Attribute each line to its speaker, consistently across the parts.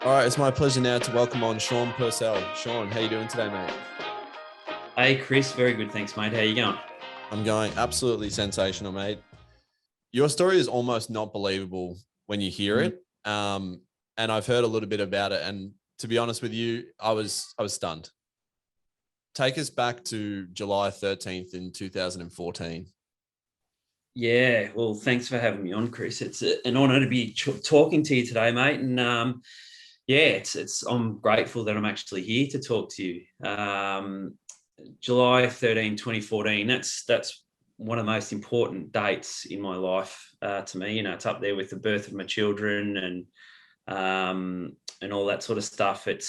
Speaker 1: All right, it's my pleasure now to welcome on Sean Purcell. Sean, how you doing today, mate?
Speaker 2: Hey Chris, very good, thanks, mate. How you going?
Speaker 1: I'm going absolutely sensational, mate. Your story is almost not believable when you hear
Speaker 2: Mm.
Speaker 1: it, and I've heard a little bit about it. And to be honest with you, I was stunned. Take us back to July 13th in 2014.
Speaker 2: Yeah, well, thanks for having me on, Chris. It's an honour to be talking to you today, mate. And yeah, it's I'm grateful that I'm actually here to talk to you. July 13, 2014. That's one of the most important dates in my life to me. It's up there with the birth of my children and all that sort of stuff. It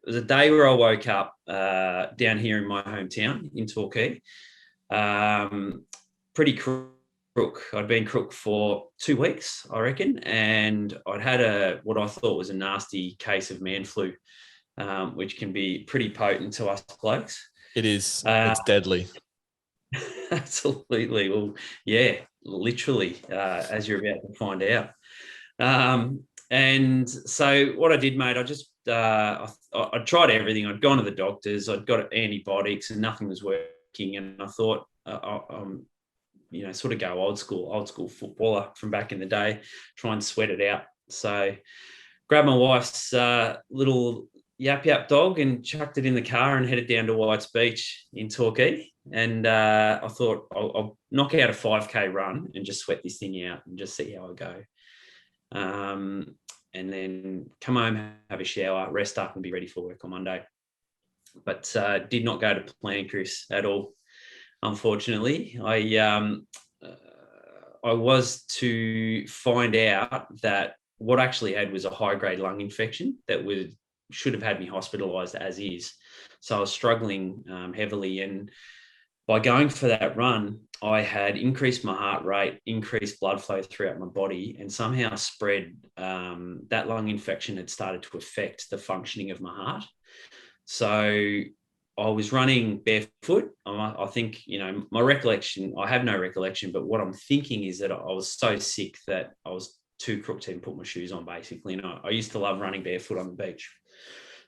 Speaker 2: was a day where I woke up down here in my hometown in Torquay. Pretty crook. I'd been crook for 2 weeks, I reckon, and I'd had what I thought was a nasty case of man flu, which can be pretty potent to us blokes.
Speaker 1: It is.
Speaker 2: Uh,
Speaker 1: It's deadly.
Speaker 2: Absolutely. Well, yeah, literally, as you're about to find out. And so what I did, mate, I tried everything. I'd gone to the doctors, I'd got antibiotics, and nothing was working. And I thought, sort of go old school footballer from back in the day, try and sweat it out. So grabbed my wife's little yap yap dog and chucked it in the car and headed down to White's Beach in Torquay. And I thought I'll knock out a 5K run and just sweat this thing out and just see how I go. And then come home, have a shower, rest up, and be ready for work on Monday. But did not go to plan, Chris, at all. Unfortunately, I was to find out that what I actually had was a high grade lung infection that should have had me hospitalised as is. So I was struggling heavily, and by going for that run, I had increased my heart rate, increased blood flow throughout my body, and somehow spread. That lung infection had started to affect the functioning of my heart. So I was running barefoot. I think, my recollection, I have no recollection, but what I'm thinking is that I was so sick that I was too crook to even put my shoes on, basically. And I used to love running barefoot on the beach.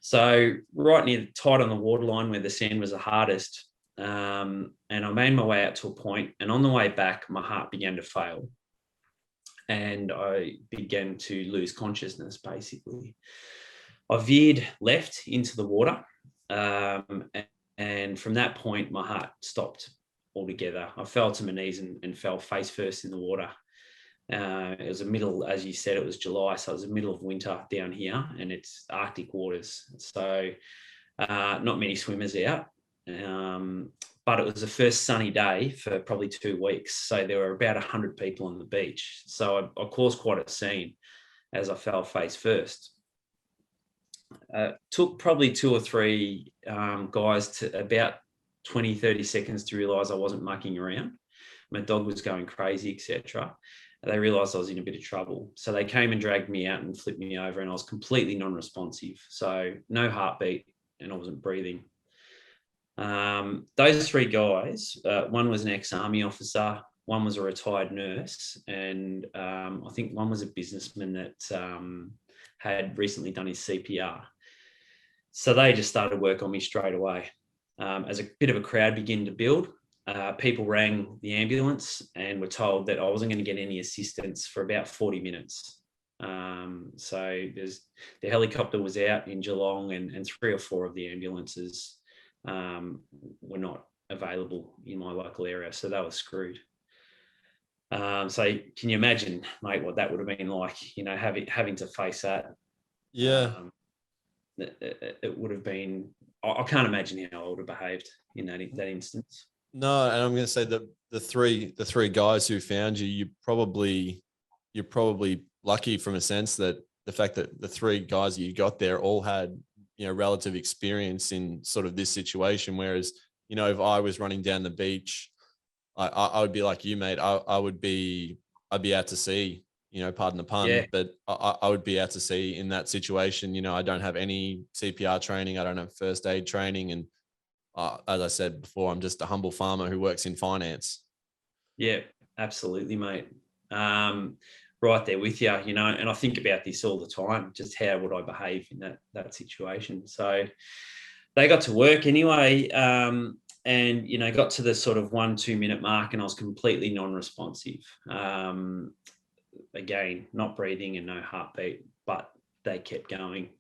Speaker 2: So right near, tight on the waterline where the sand was the hardest, and I made my way out to a point, and on the way back, my heart began to fail. And I began to lose consciousness, basically. I veered left into the water. And from that point, my heart stopped altogether. I fell to my knees and fell face first in the water. It was as you said, it was July, so it was the middle of winter down here, and it's Arctic waters. So not many swimmers out. But it was the first sunny day for probably 2 weeks. So there were about 100 people on the beach. So I caused quite a scene as I fell face first. Took probably two or three guys to about 20, 30 seconds to realize I wasn't mucking around. My dog was going crazy, etc. They realized I was in a bit of trouble. So they came and dragged me out and flipped me over, and I was completely non-responsive. So no heartbeat, and I wasn't breathing. Those three guys, one was an ex-army officer, one was a retired nurse, and I think one was a businessman that had recently done his CPR. So they just started work on me straight away. As a bit of a crowd began to build, people rang the ambulance and were told that I wasn't going to get any assistance for about 40 minutes. So the helicopter was out in Geelong, and three or four of the ambulances were not available in my local area, so they were screwed. So can you imagine, mate, what that would have been like, having to face that?
Speaker 1: Yeah.
Speaker 2: It would have been, I can't imagine how I would have behaved in that instance.
Speaker 1: No, and I'm going to say that the three guys who found you, you're probably lucky from a sense that the fact that the three guys you got there all had, relative experience in sort of this situation. Whereas, if I was running down the beach, I would be like you, mate. I'd be out to sea, pardon the pun,
Speaker 2: Yeah,
Speaker 1: but I would be out to sea in that situation. I don't have any CPR training. I don't have first aid training. And as I said before, I'm just a humble farmer who works in finance.
Speaker 2: yeah, absolutely, mate. Um, right there with you, you know. And I think about this all the time, just how would I behave in that situation. So they got to work anyway, and, you know, got to the sort of 1-2 minute mark, and I was completely non-responsive. Again, not breathing and no heartbeat, but they kept going.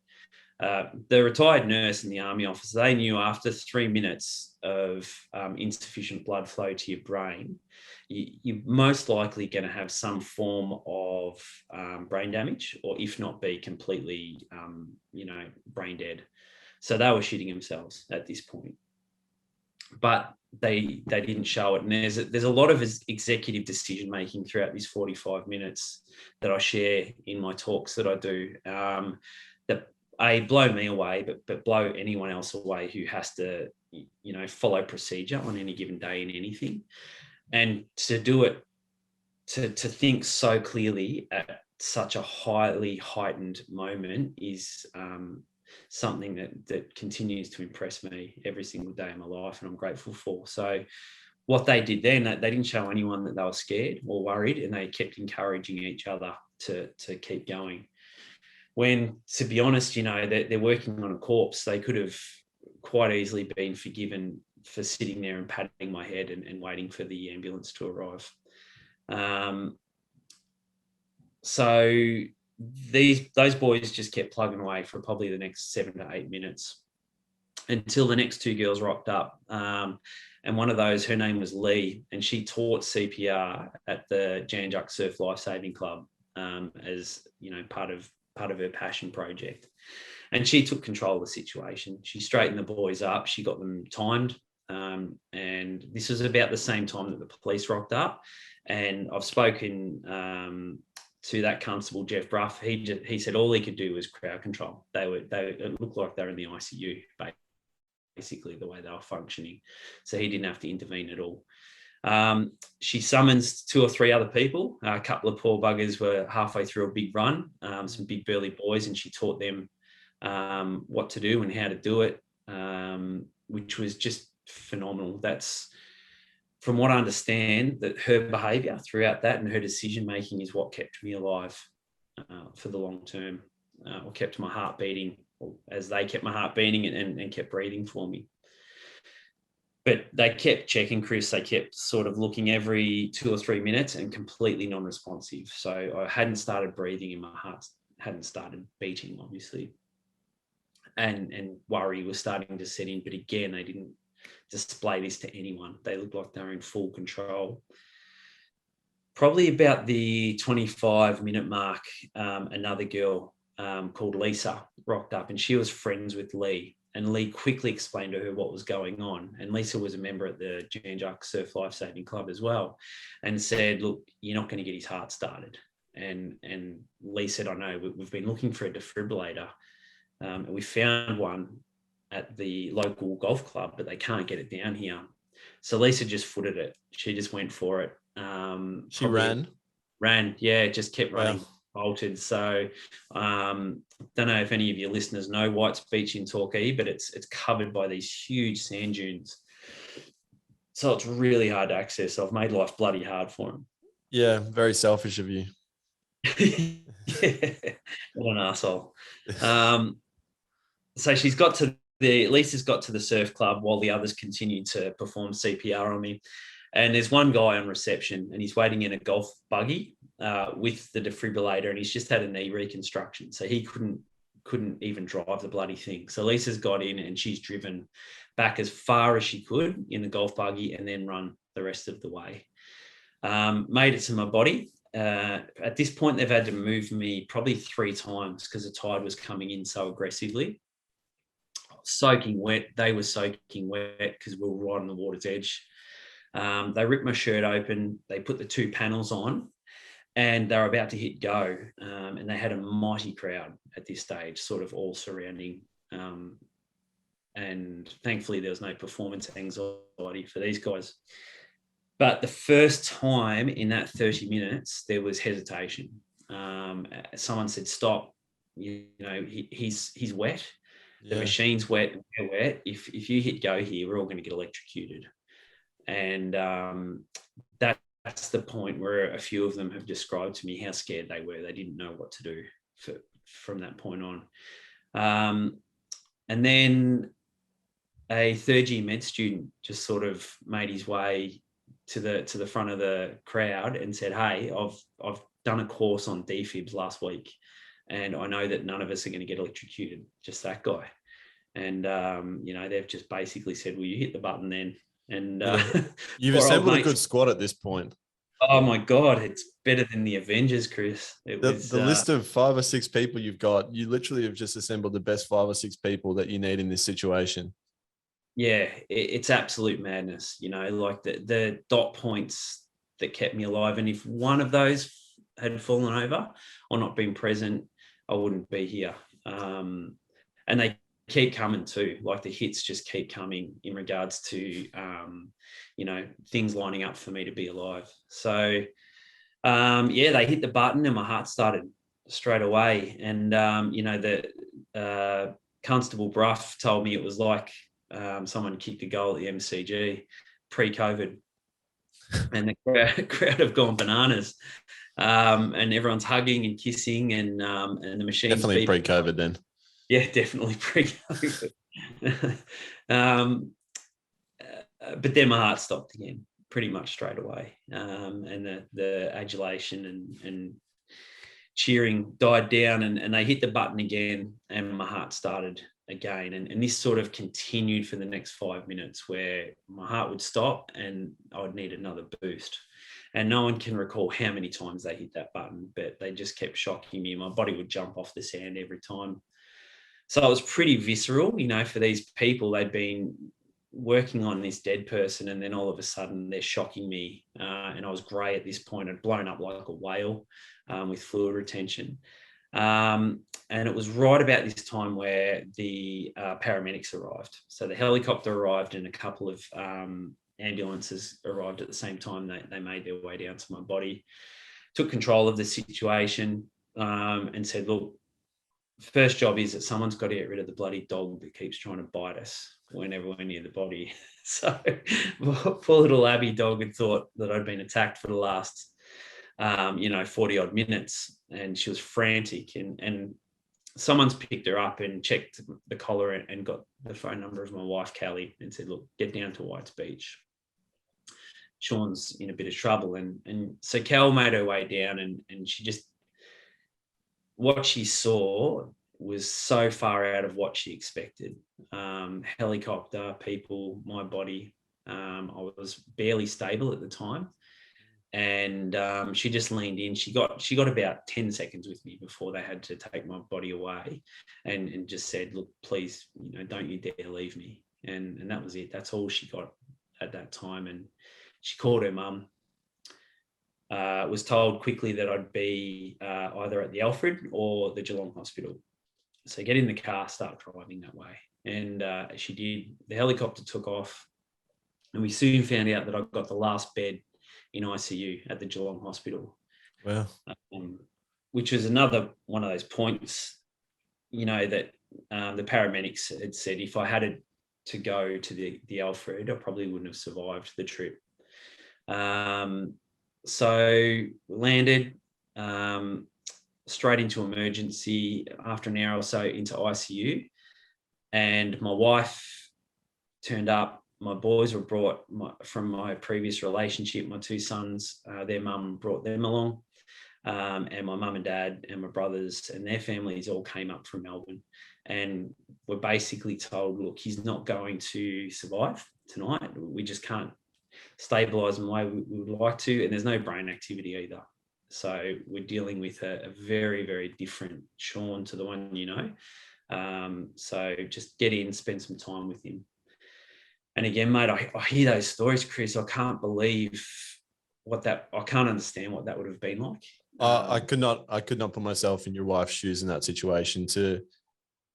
Speaker 2: The retired nurse and the army officer, they knew after 3 minutes of insufficient blood flow to your brain, you're most likely going to have some form of brain damage, or if not, be completely, you know, brain dead. So they were shitting themselves at this point. But they didn't show it. And there's a lot of executive decision making throughout these 45 minutes that I share in my talks that I do, that blow me away, but blow anyone else away who has to, you know, follow procedure on any given day in anything. And to do it, to think so clearly at such a highly heightened moment is something that continues to impress me every single day of my life, and I'm grateful for. So what they did then, they didn't show anyone that they were scared or worried, and they kept encouraging each other to keep going. When, to be honest, you know, they're working on a corpse, they could have quite easily been forgiven for sitting there and patting my head and waiting for the ambulance to arrive. So those boys just kept plugging away for probably the next 7 to 8 minutes until the next two girls rocked up. And one of those, her name was Lee, and she taught CPR at the Jan Juc Surf Lifesaving Club, as, you know, part of her passion project. And she took control of the situation. She straightened the boys up. She got them timed. And this was about the same time that the police rocked up. And I've spoken to that constable, Jeff Bruff. He said all he could do was crowd control. It looked like they were in the ICU, basically, the way they were functioning. So he didn't have to intervene at all. She summons 2 or 3 other people. A couple of poor buggers were halfway through a big run, some big burly boys, and she taught them what to do and how to do it, which was just phenomenal. That's, from what I understand, that her behaviour throughout that and her decision making is what kept me alive for the long term, or kept my heart beating, or as they kept my heart beating and kept breathing for me. But they kept checking, Chris. They kept sort of looking every 2 or 3 minutes and completely non-responsive. So I hadn't started breathing and my heart hadn't started beating, obviously. And worry was starting to set in. But again, they didn't display this to anyone. They looked like they were in full control. Probably about the 25-minute mark, another girl called Lisa rocked up, and she was friends with Lee. And Lee quickly explained to her what was going on. And Lisa was a member at the Jan Juc Surf Lifesaving Club as well, and said, look, you're not going to get his heart started. And Lee said, I know, we've been looking for a defibrillator. And we found one at the local golf club, but they can't get it down here. So Lisa just footed it. She just went for it.
Speaker 1: She ran,
Speaker 2: yeah, just kept running.
Speaker 1: Wow.
Speaker 2: Bolted. So don't know if any of your listeners know White's Beach in Torquay, but it's covered by these huge sand dunes. So it's really hard to access. I've made life bloody hard for them.
Speaker 1: Yeah, very selfish of you.
Speaker 2: Yeah, what an asshole. So Lisa's got to the surf club while the others continued to perform CPR on me. And there's one guy on reception, and he's waiting in a golf buggy with the defibrillator, and he's just had a knee reconstruction, so he couldn't even drive the bloody thing. So Lisa's got in, and she's driven back as far as she could in the golf buggy, and then run the rest of the way. Made it to my body. At this point, they've had to move me probably 3 times because the tide was coming in so aggressively. Soaking wet. They were soaking wet because we were right on the water's edge. They ripped my shirt open. They put the 2 panels on, and they were about to hit go. And they had a mighty crowd at this stage, sort of all surrounding. And thankfully, there was no performance anxiety for these guys. But the first time in that 30 minutes, there was hesitation. Someone said, "Stop! You know, he's wet. The machine's wet. We're wet. If you hit go here, we're all going to get electrocuted." And that that's the point where a few of them have described to me how scared they were. They didn't know what to do from that point on. And then a third year med student just sort of made his way to the front of the crowd and said, "Hey, I've done a course on defibs last week, and I know that none of us are going to get electrocuted, just that guy." And they've just basically said, "Well, you hit the button then." And
Speaker 1: you've assembled a good squad at this point.
Speaker 2: Oh my God, it's better than the Avengers, Chris.
Speaker 1: The list of 5 or 6 people you've got, you literally have just assembled the best 5 or 6 people that you need in this situation.
Speaker 2: Yeah, it's absolute madness. Like the dot points that kept me alive. And if one of those had fallen over or not been present, I wouldn't be here. And they keep coming too. Like the hits just keep coming in regards to, things lining up for me to be alive. So, they hit the button and my heart started straight away. And, the Constable Bruff told me it was like someone kicked a goal at the MCG pre-COVID. And the crowd have gone bananas. And everyone's hugging and kissing and the machine.
Speaker 1: Definitely pre-COVID then.
Speaker 2: Yeah, definitely pre-COVID. But then my heart stopped again pretty much straight away. And the adulation and cheering died down and they hit the button again and my heart started again. And this sort of continued for the next 5 minutes where my heart would stop and I would need another boost. And no one can recall how many times they hit that button, but they just kept shocking me. My body would jump off the sand every time. So it was pretty visceral, for these people. They'd been working on this dead person and then all of a sudden they're shocking me. And I was grey at this point. I'd blown up like a whale with fluid retention. And it was right about this time where the paramedics arrived. So the helicopter arrived and a couple of ambulances arrived at the same time. They made their way down to my body, took control of the situation and said, "Look, first job is that someone's got to get rid of the bloody dog that keeps trying to bite us whenever we're near the body." So poor little Abby dog had thought that I'd been attacked for the last 40 odd minutes and she was frantic and someone's picked her up and checked the collar and got the phone number of my wife, Callie, and said, "Look, get down to White's Beach. Sean's in a bit of trouble." And so Cal made her way down and she just, what she saw was so far out of what she expected. Helicopter, people, my body. I was barely stable at the time. And she just leaned in. She got about 10 seconds with me before they had to take my body away and just said, "Look, please, don't you dare leave me." And that was it. That's all she got at that time. And she called her mum. Was told quickly that I'd be either at the Alfred or the Geelong Hospital. So get in the car, start driving that way. And she did. The helicopter took off and we soon found out that I got the last bed in ICU at the Geelong Hospital.
Speaker 1: Wow.
Speaker 2: Which was another one of those points, that the paramedics had said if I had to go to the Alfred, I probably wouldn't have survived the trip. So landed straight into emergency after an hour or so into ICU. And my wife turned up. My boys were brought from my previous relationship. My 2 sons, their mum brought them along. And my mum and dad and my brothers and their families all came up from Melbourne and were basically told, "Look, he's not going to survive tonight. We just can't stabilise him the way we would like to. And there's no brain activity either. So we're dealing with a very, very different Sean to the one So just get in, spend some time with him." And again, mate, I hear those stories, Chris. I can't believe I can't understand what that would have been like.
Speaker 1: I could not put myself in your wife's shoes in that situation to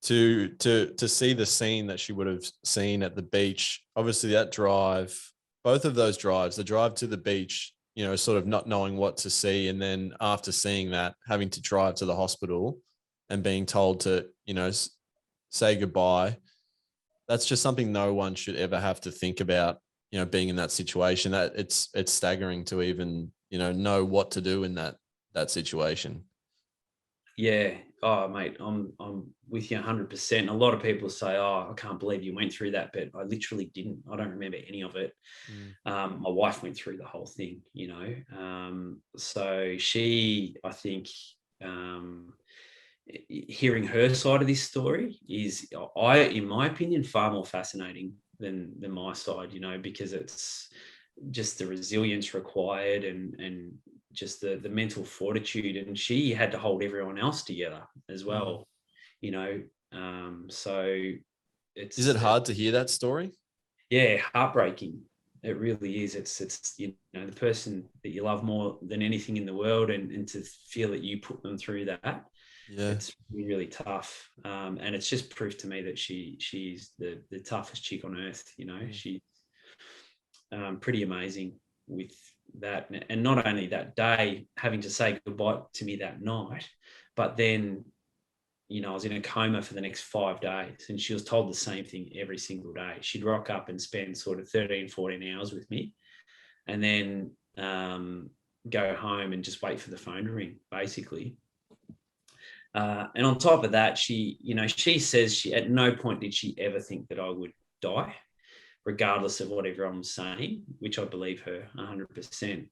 Speaker 1: see the scene that she would have seen at the beach. Obviously that drive, both of those drives, the drive to the beach, sort of not knowing what to see. And then after seeing that, having to drive to the hospital and being told to, say goodbye. That's just something no one should ever have to think about, being in that situation, that it's staggering to even, know what to do in that situation.
Speaker 2: Yeah. Oh, mate, I'm with you 100%. A lot of people say, "Oh, I can't believe you went through that," but I literally didn't. I don't remember any of it. My wife went through the whole thing, so she, I think, hearing her side of this story is, in my opinion, far more fascinating than my side, because it's just the resilience required and just the mental fortitude, and she had to hold everyone else together as well, so
Speaker 1: Is it hard to hear that story?
Speaker 2: yeah, heartbreaking. It really is. It's the person that you love more than anything in the world, and to feel that you put them through that,
Speaker 1: Yeah.
Speaker 2: it's really, really tough. And it's just proof to me that she's the toughest chick on earth. She's pretty amazing with that. And not only that day having to say goodbye to me that night, but then, I was in a coma for the next 5 days, and she was told the same thing every single day. She'd rock up and spend sort of 13, 14 hours with me, and then go home and just wait for the phone to ring, basically. And on top of that, she says she at no point did she ever think that I would die, regardless of what everyone was saying, which I believe her 100%.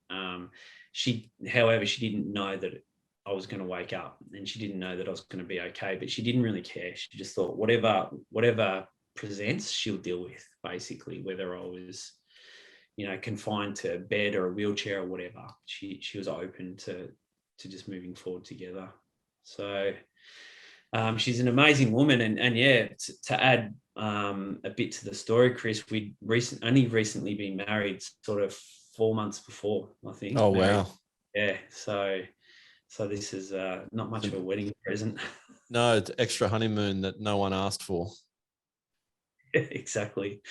Speaker 2: However, she didn't know that I was going to wake up, and she didn't know that I was going to be okay, but she didn't really care. She just thought whatever presents, she'll deal with, basically, whether I was, confined to a bed or a wheelchair or whatever. She was open to just moving forward together. So she's an amazing woman, and yeah, to add a bit to the story, Chris, we'd only recently been married, sort of 4 months before, I think.
Speaker 1: Oh,
Speaker 2: married.
Speaker 1: wow.
Speaker 2: Yeah, so this is not much of a wedding present.
Speaker 1: No, it's extra honeymoon that no one asked for.
Speaker 2: Exactly.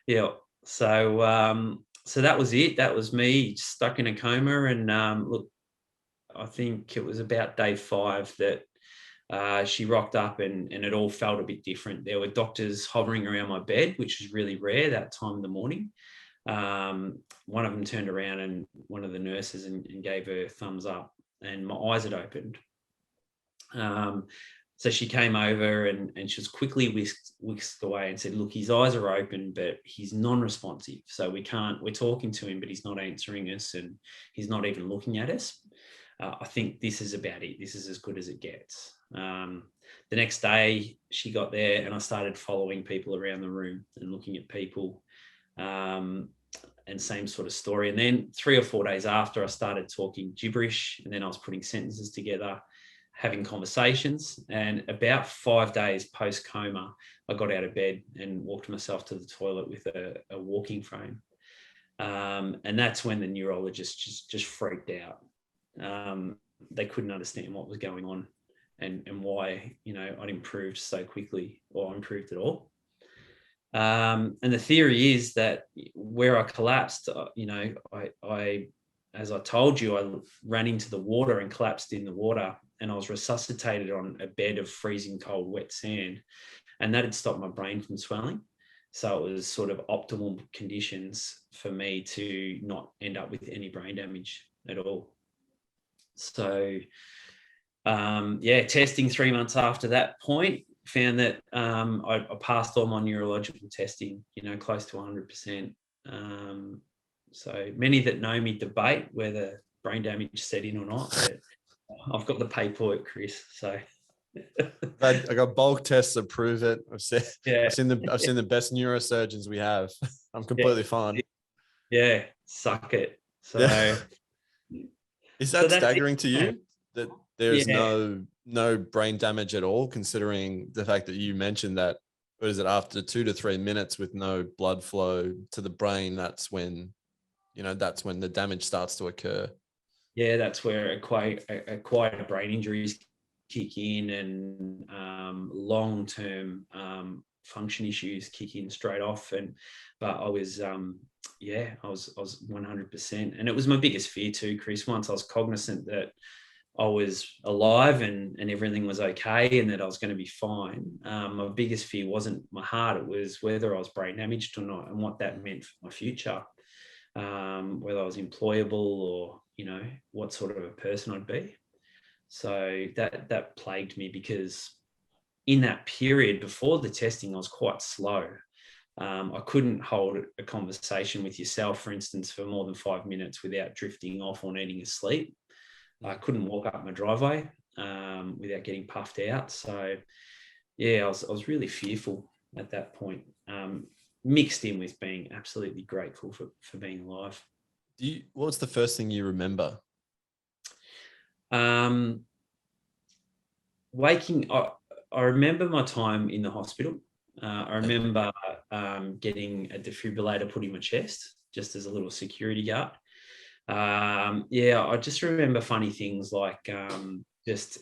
Speaker 2: Yeah. So that was it. That was me stuck in a coma, and look, I think it was about day 5 that she rocked up, and it all felt a bit different. There were doctors hovering around my bed, which was really rare that time of the morning. One of them turned around, and one of the nurses and gave her a thumbs up, and my eyes had opened. So she came over, and she was quickly whisked away and said, "Look, his eyes are open, but he's non-responsive. So we're talking to him, but he's not answering us, and he's not even looking at us. I think this is about it. This is as good as it gets." The next day she got there, and I started following people around the room and looking at people, and same sort of story. And then 3 or 4 days after, I started talking gibberish, and then I was putting sentences together, having conversations. And about 5 days post coma, I got out of bed and walked myself to the toilet with a walking frame. And that's when the neurologist just freaked out. They couldn't understand what was going on, and why, I'd improved so quickly, or improved at all. And the theory is that where I collapsed, I, as I told you, I ran into the water and collapsed in the water, and I was resuscitated on a bed of freezing cold, wet sand, and that had stopped my brain from swelling. So it was sort of optimal conditions for me to not end up with any brain damage at all. So, testing 3 months after that point found that I passed all my neurological testing, close to 100%. So many that know me debate whether brain damage set in or not, but I've got the paperwork, Chris. So
Speaker 1: I got bulk tests to prove it. I've seen
Speaker 2: yeah.
Speaker 1: the best neurosurgeons we have. I'm completely fine.
Speaker 2: Yeah, suck it. So
Speaker 1: yeah. Is that staggering to you, that there's no brain damage at all, considering the fact that you mentioned that, what is it, after 2 to 3 minutes with no blood flow to the brain, that's when the damage starts to occur?
Speaker 2: Yeah, that's where acquired brain injuries kick in, and long-term function issues kick in straight off. But I was I was 100%, and it was my biggest fear too, Chris. Once I was cognizant that I was alive and everything was okay and that I was going to be fine. My biggest fear wasn't my heart, it was whether I was brain damaged or not and what that meant for my future, whether I was employable or, what sort of a person I'd be. So that plagued me, because in that period before the testing, I was quite slow. I couldn't hold a conversation with yourself, for instance, for more than 5 minutes without drifting off or needing to sleep. I couldn't walk up my driveway without getting puffed out. So, yeah, I was really fearful at that point, mixed in with being absolutely grateful for being alive.
Speaker 1: What's the first thing you remember?
Speaker 2: Um, waking, I remember my time in the hospital. I remember getting a defibrillator put in my chest just as a little security guard. I just remember funny things like just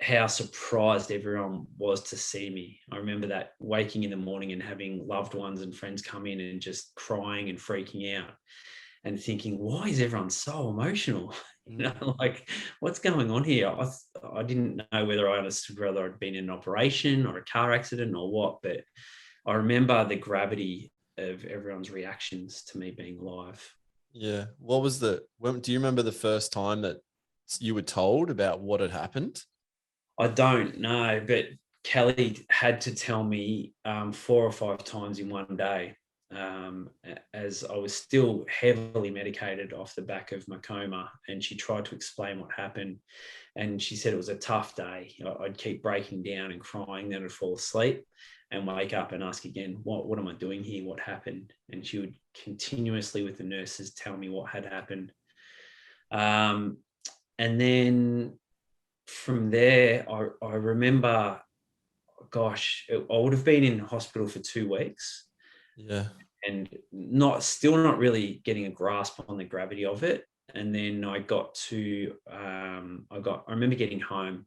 Speaker 2: how surprised everyone was to see me. I remember that, waking in the morning and having loved ones and friends come in and just crying and freaking out and thinking, why is everyone so emotional? Like, what's going on here? I didn't know whether I understood whether I'd been in an operation or a car accident or what, but I remember the gravity of everyone's reactions to me being alive.
Speaker 1: Yeah. Do you remember the first time that you were told about what had happened?
Speaker 2: I don't know, but Kelly had to tell me 4 or 5 times in one day, as I was still heavily medicated off the back of my coma, and she tried to explain what happened. And she said it was a tough day. I'd keep breaking down and crying, then I'd fall asleep and wake up and ask again, what am I doing here? What happened? And she would continuously, with the nurses, tell me what had happened. And then from there, I remember, gosh, I would have been in hospital for 2 weeks.
Speaker 1: Yeah.
Speaker 2: And still not really getting a grasp on the gravity of it. And then I remember getting home,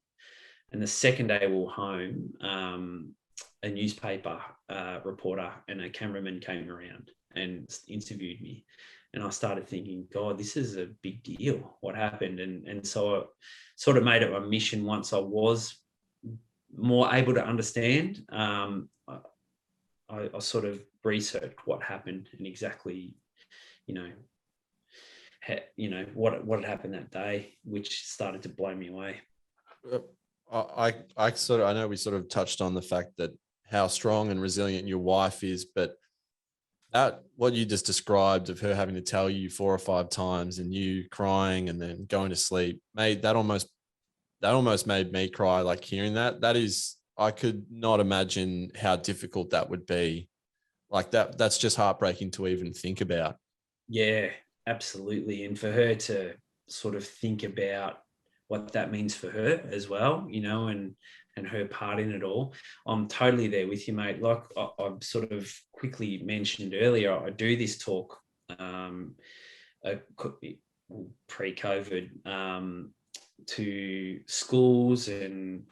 Speaker 2: and the second day we were home, a newspaper reporter and a cameraman came around and interviewed me. And I started thinking, God, this is a big deal. What happened? And so I sort of made it my mission, once I was more able to understand, I sort of researched what happened and exactly, what had happened that day, which started to blow me away.
Speaker 1: I know we sort of touched on the fact that how strong and resilient your wife is, but that, what you just described of her having to tell you 4 or 5 times and you crying and then going to sleep, that almost made me cry. Like, hearing I could not imagine how difficult that would be. Like, that's just heartbreaking to even think about.
Speaker 2: Yeah, absolutely. And for her to sort of think about what that means for her as well, and her part in it all. I'm totally there with you, mate. Like I've sort of quickly mentioned earlier, I do this talk pre-COVID to schools and,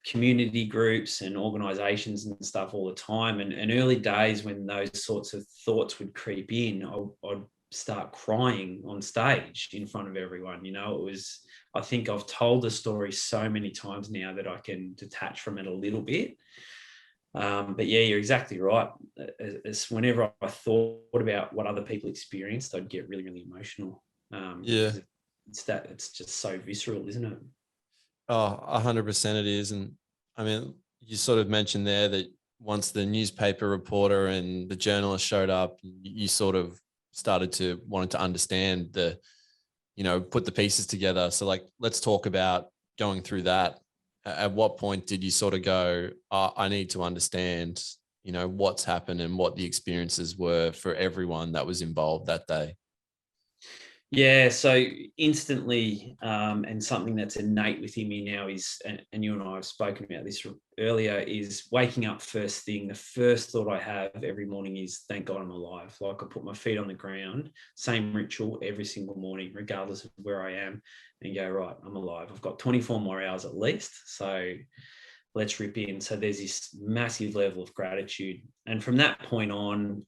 Speaker 2: community groups and organizations and stuff all the time. And early days, when those sorts of thoughts would creep in, I'd start crying on stage in front of everyone. I think I've told the story so many times now that I can detach from it a little bit. But yeah, you're exactly right. As whenever I thought about what other people experienced, I'd get really, really emotional.
Speaker 1: Yeah.
Speaker 2: It's just so visceral, isn't it?
Speaker 1: Oh, 100% it is. And I mean, you sort of mentioned there that once the newspaper reporter and the journalist showed up, you sort of started to wanted to understand put the pieces together. So, like, let's talk about going through that. At what point did you sort of go, I need to understand, what's happened and what the experiences were for everyone that was involved that day?
Speaker 2: Yeah, so instantly, and something that's innate within me now is, and you and I have spoken about this earlier, is waking up first thing. The first thought I have every morning is, thank God I'm alive. Like, I put my feet on the ground, same ritual every single morning, regardless of where I am, and go, right, I'm alive. I've got 24 more hours at least. So let's rip in. So there's this massive level of gratitude. And from that point on,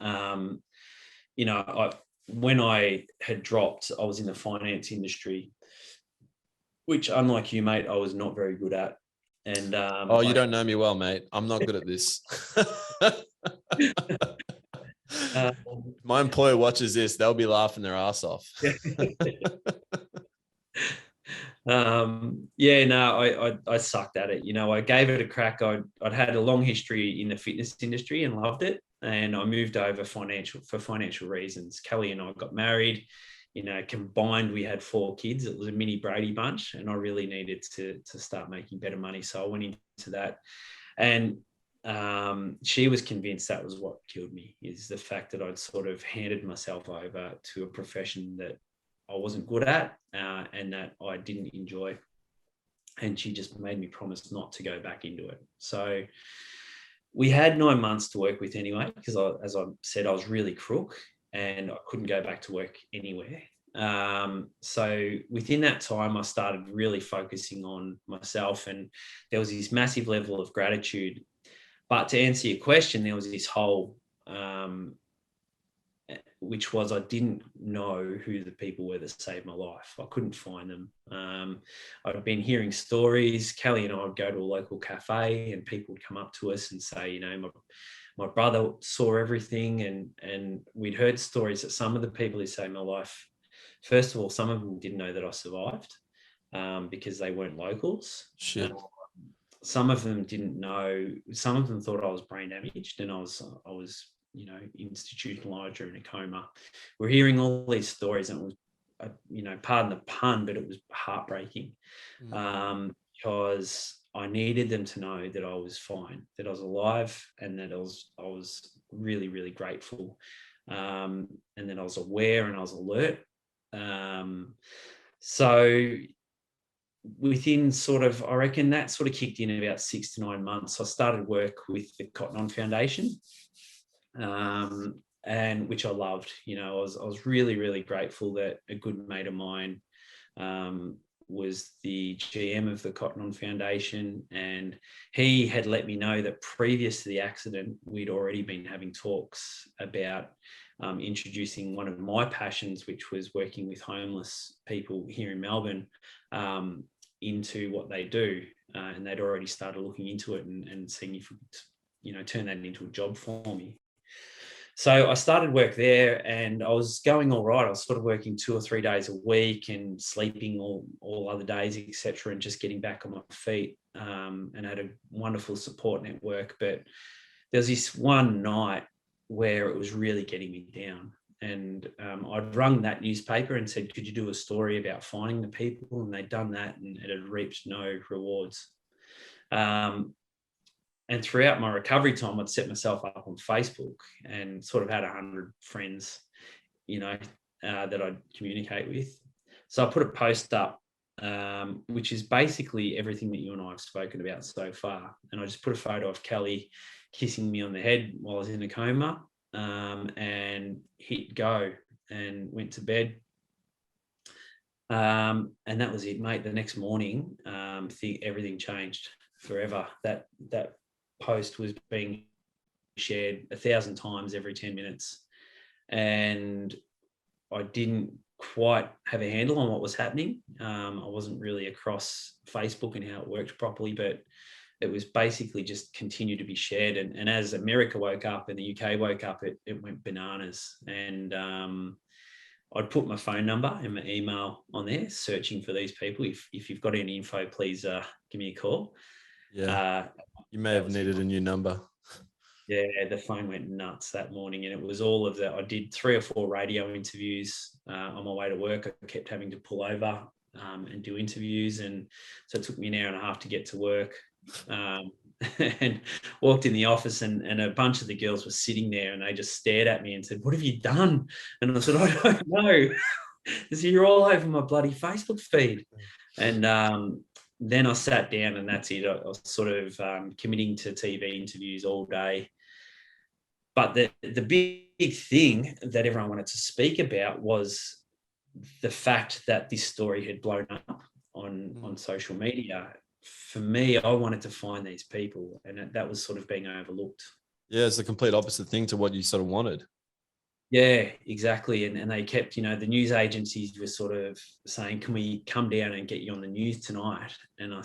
Speaker 2: when I had dropped, I was in the finance industry, which, unlike you, mate, I was not very good at. And
Speaker 1: Oh, you don't know me well, mate. I'm not good at this.
Speaker 2: uh,
Speaker 1: My employer watches this. They'll be laughing their ass off.
Speaker 2: yeah, no, I sucked at it. I gave it a crack. I'd had a long history in the fitness industry and loved it. And I moved over for financial reasons. Kelly and I got married. Combined, we had 4 kids. It was a mini Brady bunch, and I really needed to start making better money. So I went into that, and she was convinced that was what killed me, is the fact that I'd sort of handed myself over to a profession that I wasn't good at, and that I didn't enjoy. And she just made me promise not to go back into it. So we had 9 months to work with anyway, because as I said, I was really crook and I couldn't go back to work anywhere. So within that time, I started really focusing on myself, and there was this massive level of gratitude. But to answer your question, there was this whole, which was, I didn't know who the people were that saved my life. I couldn't find them. I'd been hearing stories. Kelly and I would go to a local cafe, and people would come up to us and say, my brother saw everything. And we'd heard stories that some of the people who saved my life, first of all, some of them didn't know that I survived, because they weren't locals.
Speaker 1: Shit.
Speaker 2: Some of them didn't know. Some of them thought I was brain damaged, and I was institutionalized or in a coma. We're hearing all these stories, and it was, pardon the pun, but it was heartbreaking, because I needed them to know that I was fine, that I was alive, and that I was really, really grateful, and that I was aware and I was alert. So within I reckon that sort of kicked in about 6 to 9 months. I started work with the Cotton On Foundation, and which I loved. I was really, really grateful that a good mate of mine was the GM of the Cotton On Foundation, and he had let me know that previous to the accident, we'd already been having talks about introducing one of my passions, which was working with homeless people here in Melbourne, into what they do. And they'd already started looking into it and seeing if we could, turn that into a job for me. So I started work there, and I was going all right. I was sort of working 2 or 3 days a week and sleeping all other days, etc., and just getting back on my feet, and had a wonderful support network. But there was this one night where it was really getting me down. And I'd rung that newspaper and said, could you do a story about finding the people? And they'd done that, and it had reaped no rewards. And throughout my recovery time, I'd set myself up on Facebook and sort of had 100 friends, that I'd communicate with. So I put a post up, which is basically everything that you and I have spoken about so far. And I just put a photo of Kelly kissing me on the head while I was in a coma, and hit go and went to bed. And that was it, mate. The next morning, everything changed forever. That post was being shared 1,000 times every 10 minutes. And I didn't quite have a handle on what was happening. I wasn't really across Facebook and how it worked properly, but it was basically just continued to be shared. And as America woke up and the UK woke up, it went bananas. And I'd put my phone number and my email on there, searching for these people. If you've got any info, please give me a call.
Speaker 1: Yeah, you may have needed a new number.
Speaker 2: Yeah, the phone went nuts that morning, and it was all of that. I did 3 or 4 radio interviews on my way to work. I kept having to pull over and do interviews, and so it took me an hour and a half to get to work. And walked in the office, and a bunch of the girls were sitting there, and they just stared at me and said, "What have you done?" And I said, "I don't know." So you're all over my bloody Facebook feed. And then I sat down, and that's it. I was sort of committing to TV interviews all day. But the big thing that everyone wanted to speak about was the fact that this story had blown up on social media. For me, I wanted to find these people, and that was sort of being overlooked.
Speaker 1: Yeah, it's the complete opposite thing to what you sort of wanted.
Speaker 2: Yeah, exactly. And they kept, the news agencies were sort of saying, can we come down and get you on the news tonight? And I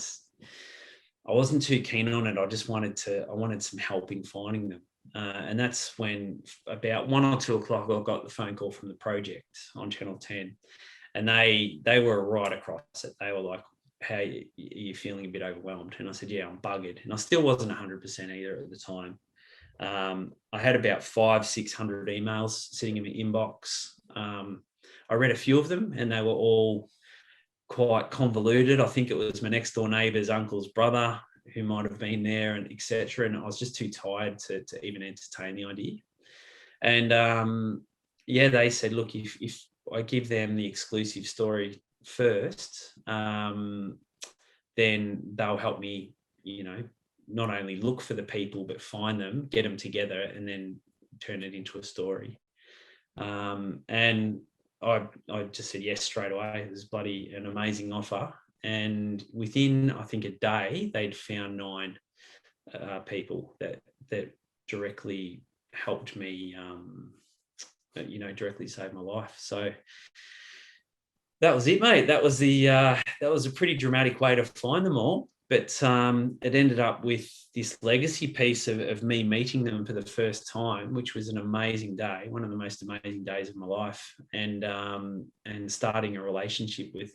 Speaker 2: wasn't too keen on it. I wanted some help in finding them. And that's when about 1 or 2 o'clock, I got the phone call from the project on Channel 10. And they were right across it. They were like, how are you feeling a bit overwhelmed? And I said, yeah, I'm buggered. And I still wasn't 100% either at the time. I had about 500-600 emails sitting in my inbox. I read a few of them and they were all quite convoluted. I think it was my next door neighbour's uncle's brother who might have been there, and etc. And I was just too tired to even entertain the idea. And yeah, they said, look, if I give them the exclusive story first, then they'll help me, not only look for the people, but find them, get them together, and then turn it into a story. And I just said yes straight away. It was bloody an amazing offer. And within, I think, a day, they'd found 9 people that directly helped me, directly saved my life. So that was it, mate. That was a pretty dramatic way to find them all. But it ended up with this legacy piece of me meeting them for the first time, which was an amazing day, one of the most amazing days of my life, and starting a relationship with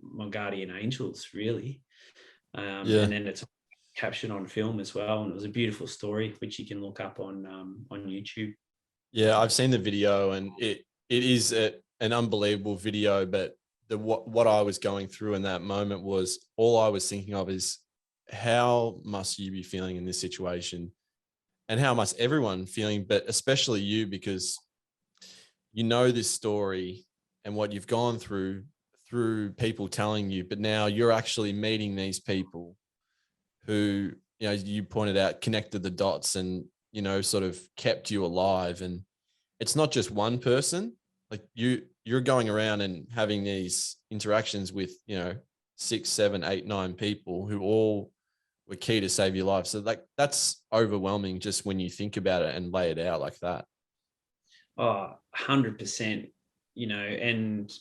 Speaker 2: my guardian angels, really.
Speaker 1: Yeah.
Speaker 2: And then it's captured on film as well, and it was a beautiful story, which you can look up on YouTube.
Speaker 1: Yeah, I've seen the video, and it is an unbelievable video. But what I was going through in that moment was, all I was thinking of is, how must you be feeling in this situation, and how must everyone feeling, but especially you, because you know this story and what you've gone through people telling you, but now you're actually meeting these people who, you pointed out, connected the dots and, sort of kept you alive. And it's not just one person. Like you're going around and having these interactions with, 6, 7, 8, 9 people who all were key to save your life. So like, that's overwhelming just when you think about it and lay it out like that.
Speaker 2: Oh, 100%, and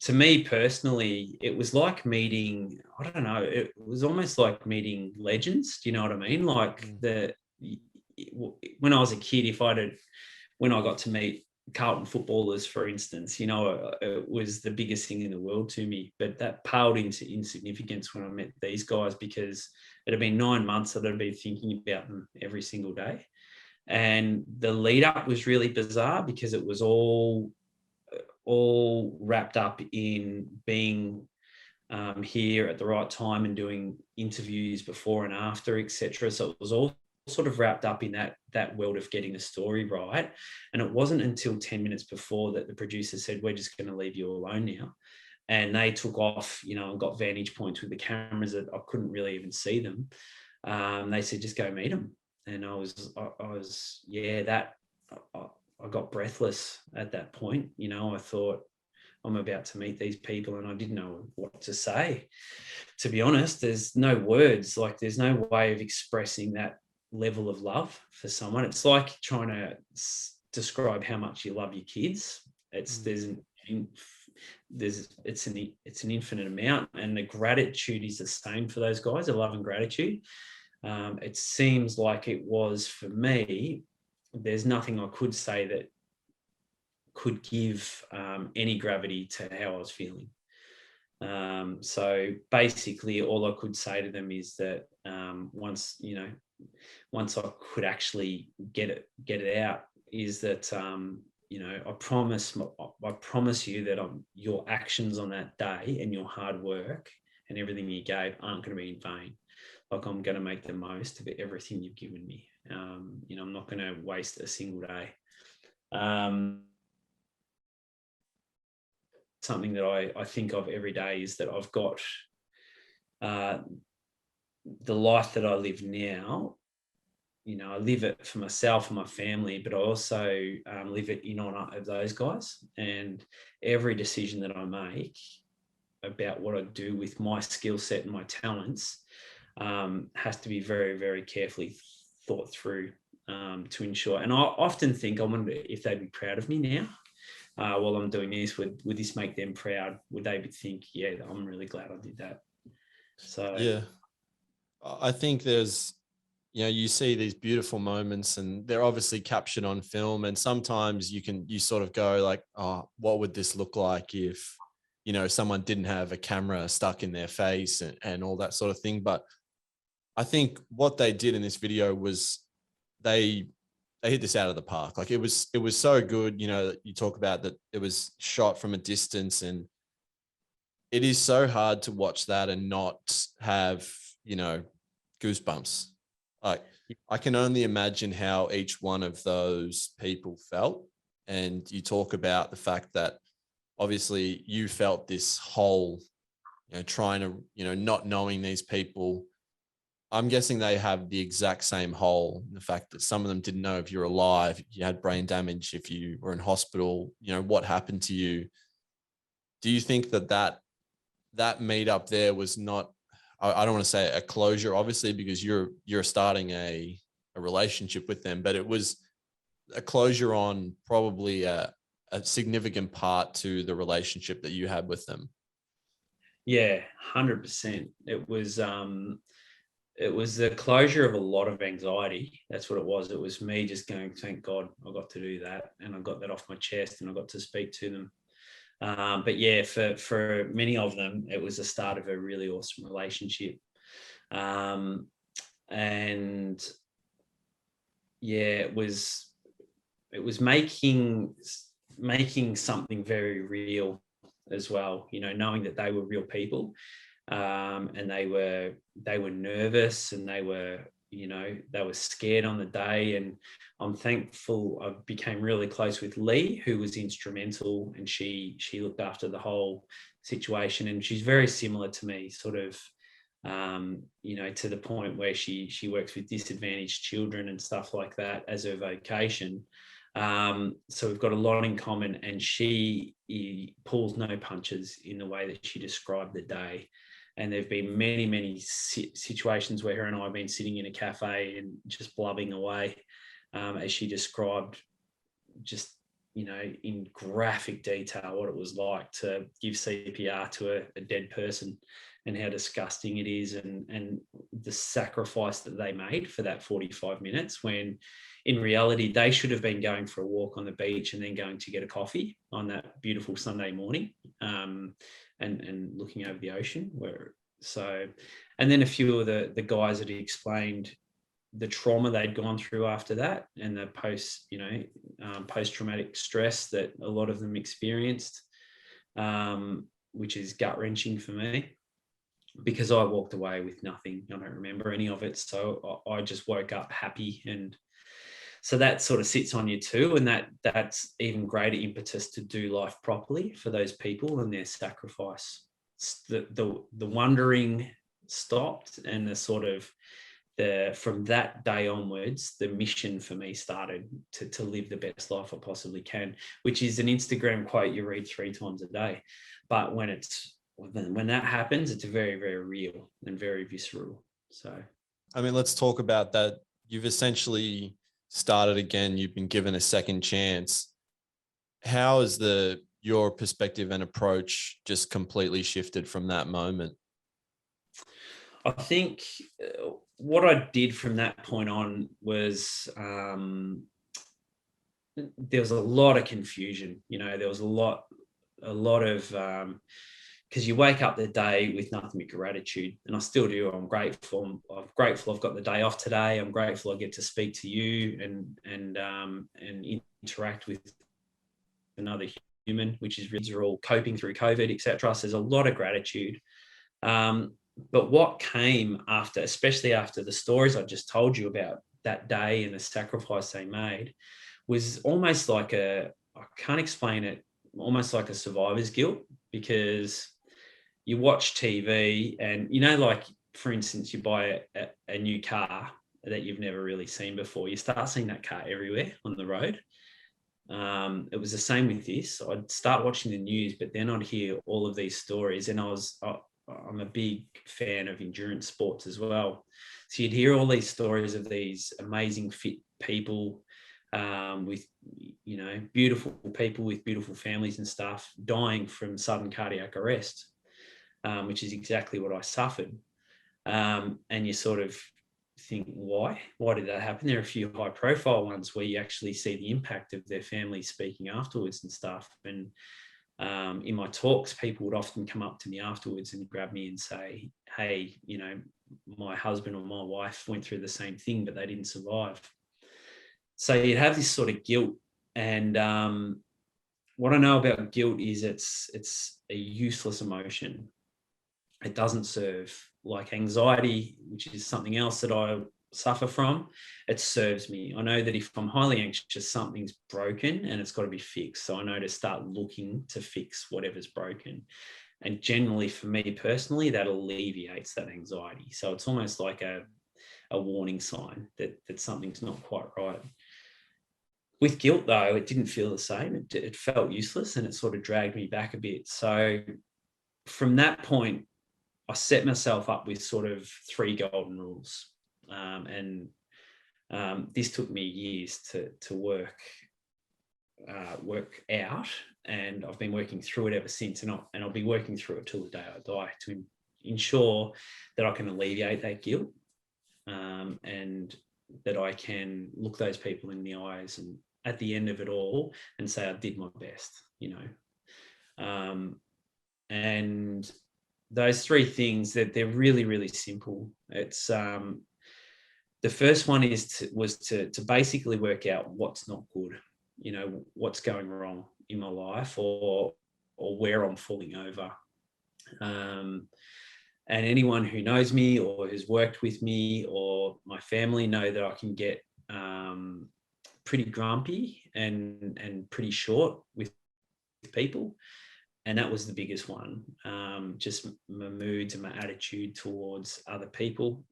Speaker 2: to me personally, it was like meeting, I don't know, it was almost like meeting legends. Do you know what I mean? Like when I was a kid, when I got to meet Carlton footballers, for instance, it was the biggest thing in the world to me. But that paled into insignificance when I met these guys, because it had been 9 months that I'd been thinking about them every single day. And the lead up was really bizarre, because it was all wrapped up in being here at the right time and doing interviews before and after, etc. So it was all sort of wrapped up in that world of getting the story right. And it wasn't until 10 minutes before that the producer said, we're just going to leave you alone now. And they took off, and got vantage points with the cameras that I couldn't really even see them. They said, just go meet them. And I got breathless at that point. I thought, I'm about to meet these people, and I didn't know what to say. To be honest, there's no words, like there's no way of expressing that level of love for someone. It's like trying to describe how much you love your kids. It's an infinite amount, and the gratitude is the same for those guys. The love and gratitude. It seems like it was for me. There's nothing I could say that could give any gravity to how I was feeling. So basically, all I could say to them is that once I could actually get it out, is that I promise you that your actions on that day and your hard work and everything you gave aren't going to be in vain. Like, I'm going to make the most of everything you've given me. I'm not going to waste a single day. Something that I think of every day is that I've got the life that I live now. I live it for myself and my family, but I also live it in honor of those guys. And every decision that I make about what I do with my skill set and my talents has to be very, very carefully thought through. to ensure. And I often think, I wonder if they'd be proud of me now while I'm doing this. Would this make them proud? Would they think, yeah, I'm really glad I did that? So
Speaker 1: Yeah. I think there's, you see these beautiful moments and they're obviously captured on film. And sometimes you sort of go like, oh, what would this look like if, someone didn't have a camera stuck in their face and all that sort of thing. But I think what they did in this video was they hit this out of the park. Like it was so good. You talk about that it was shot from a distance, and it is so hard to watch that and not have, goosebumps. Like I can only imagine how each one of those people felt. And you talk about the fact that obviously you felt this whole, trying to, not knowing these people. I'm guessing they have the exact same hole. The fact that some of them didn't know if you're alive, if you had brain damage, if you were in hospital, what happened to you. Do you think that meetup there was not, I don't want to say a closure, obviously, because you're starting a relationship with them, but it was a closure on probably a significant part to the relationship that you had with them?
Speaker 2: yeah, 100%. It was the closure of a lot of anxiety. That's what it was. It was me just going, thank God I got to do that, and I got that off my chest, and I got to speak to them. But yeah, for many of them, it was the start of a really awesome relationship. And yeah, it was making something very real as well, knowing that they were real people, and they were nervous, and they were scared on the day. And I'm thankful I became really close with Lee, who was instrumental, and she looked after the whole situation. And she's very similar to me, sort of, to the point where she works with disadvantaged children and stuff like that as her vocation. So we've got a lot in common, and she pulls no punches in the way that she described the day. And there've been many, many situations where her and I have been sitting in a cafe and just blubbing away, as she described just, in graphic detail what it was like to give CPR to a dead person, and how disgusting it is, and the sacrifice that they made for that 45 minutes, when in reality they should have been going for a walk on the beach and then going to get a coffee on that beautiful Sunday morning, and looking over the ocean. And then a few of the guys that he explained the trauma they'd gone through after that, and the post-traumatic stress that a lot of them experienced, which is gut-wrenching for me, because I walked away with nothing. I don't remember any of it. So I just woke up happy. And so that sort of sits on you too. And that's even greater impetus to do life properly for those people and their sacrifice. The wondering stopped, and the sort of from that day onwards, the mission for me started to live the best life I possibly can, which is an Instagram quote you read 3 times a day. But when that happens, it's very, very real and very visceral. So,
Speaker 1: I mean, let's talk about that. You've essentially started again. You've been given a second chance. How has your perspective and approach just completely shifted from that moment?
Speaker 2: I think what I did from that point on was, there was a lot of confusion. There was a lot of, because you wake up the day with nothing but gratitude, and I still do. I'm grateful. I've got the day off today. I'm grateful I get to speak to you and interact with another human, which is really, are all coping through COVID, etc. So there's a lot of gratitude. But what came after, especially after the stories I just told you about that day and the sacrifice they made, was almost like I can't explain it, almost like a survivor's guilt, because you watch TV and, like, for instance, you buy a new car that you've never really seen before. You start seeing that car everywhere on the road. It was the same with this. I'd start watching the news, but then I'd hear all of these stories, and I'm a big fan of endurance sports as well. So you'd hear all these stories of these amazing fit people, with, beautiful people with beautiful families and stuff dying from sudden cardiac arrest, which is exactly what I suffered. And you sort of think, why did that happen? There are a few high profile ones where you actually see the impact of their family speaking afterwards and stuff. And in my talks, people would often come up to me afterwards and grab me and say, hey, my husband or my wife went through the same thing, but they didn't survive. So you'd have this sort of guilt. And what I know about guilt is it's a useless emotion. It doesn't serve. Like anxiety, which is something else that I suffer from, it serves me. I know that if I'm highly anxious, something's broken and it's got to be fixed. So I know to start looking to fix whatever's broken. And generally, for me personally, that alleviates that anxiety. So it's almost like a warning sign that something's not quite right. With guilt, though, it didn't feel the same. It felt useless, and it sort of dragged me back a bit. So from that point, I set myself up with sort of 3 golden rules. And this took me years to work out, and I've been working through it ever since. And I'll be working through it till the day I die to ensure that I can alleviate that guilt, and that I can look those people in the eyes and at the end of it all and say I did my best, and those 3 things, that they're really, really simple. It's the first one was to basically work out what's not good, what's going wrong in my life, or where I'm falling over. And anyone who knows me or has worked with me or my family know that I can get pretty grumpy and pretty short with people. And that was the biggest one. Just my moods and my attitude towards other people.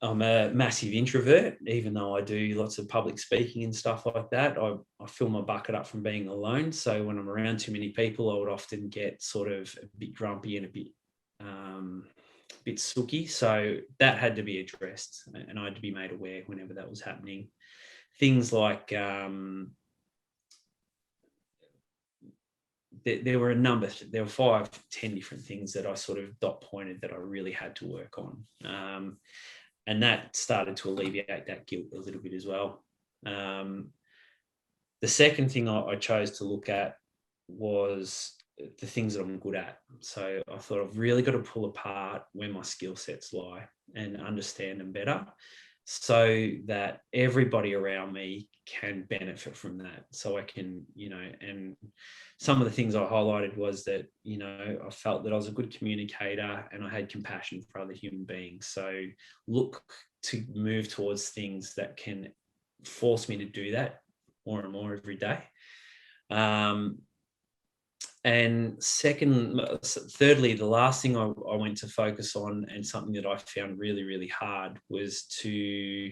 Speaker 2: I'm a massive introvert, even though I do lots of public speaking and stuff like that. I fill my bucket up from being alone. So when I'm around too many people, I would often get sort of a bit grumpy and a bit sooky. So that had to be addressed, and I had to be made aware whenever that was happening. Things like there were 5, 10 different things that I sort of dot pointed that I really had to work on. And that started to alleviate that guilt a little bit as well. The second thing I chose to look at was the things that I'm good at. So I thought I've really got to pull apart where my skill sets lie and understand them better, so that everybody around me can benefit from that. So I can, and some of the things I highlighted was that, I felt that I was a good communicator and I had compassion for other human beings. So look to move towards things that can force me to do that more and more every day. And thirdly, the last thing I went to focus on, and something that I found really, really hard, was to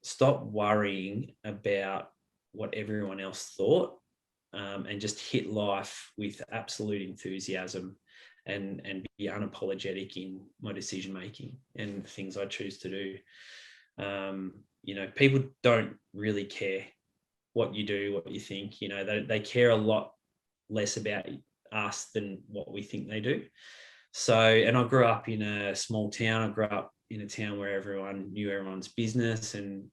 Speaker 2: stop worrying about what everyone else thought, and just hit life with absolute enthusiasm and be unapologetic in my decision making and the things I choose to do. People don't really care what you do, what you think. They care a lot less about us than what we think they do. So, and I grew up in a small town. I grew up in a town where everyone knew everyone's business, and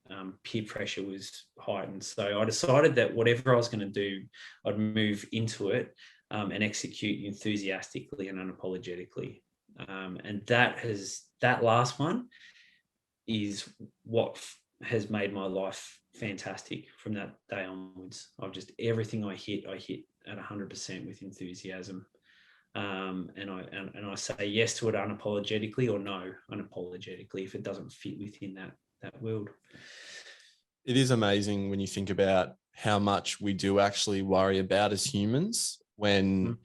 Speaker 2: peer pressure was heightened. So I decided that whatever I was going to do, I'd move into it and execute enthusiastically and unapologetically. And that last one is what has made my life fantastic from that day onwards. Everything I hit at 100% with enthusiasm. And I say yes to it unapologetically, or no unapologetically if it doesn't fit within that world.
Speaker 1: It is amazing when you think about how much we do actually worry about as humans. When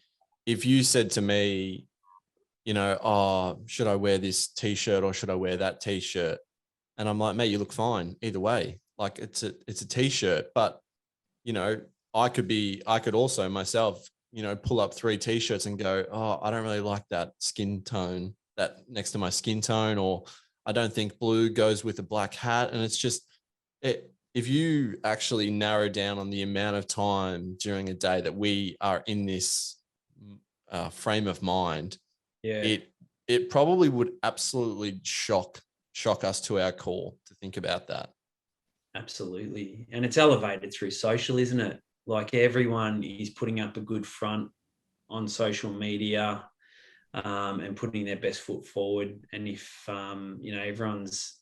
Speaker 1: if you said to me, should I wear this t-shirt or should I wear that t-shirt? And I'm like, mate, you look fine either way. Like it's a t-shirt, but I could also myself, pull up 3 t-shirts and go, oh, I don't really like that skin tone, that next to my skin tone, or I don't think blue goes with a black hat. And it's just, if you actually narrow down on the amount of time during a day that we are in this frame of mind,
Speaker 2: Yeah.
Speaker 1: it probably would absolutely shock us to our core to think about that.
Speaker 2: Absolutely. And it's elevated through social, isn't it? Like everyone is putting up a good front on social media, and putting their best foot forward. And if, everyone's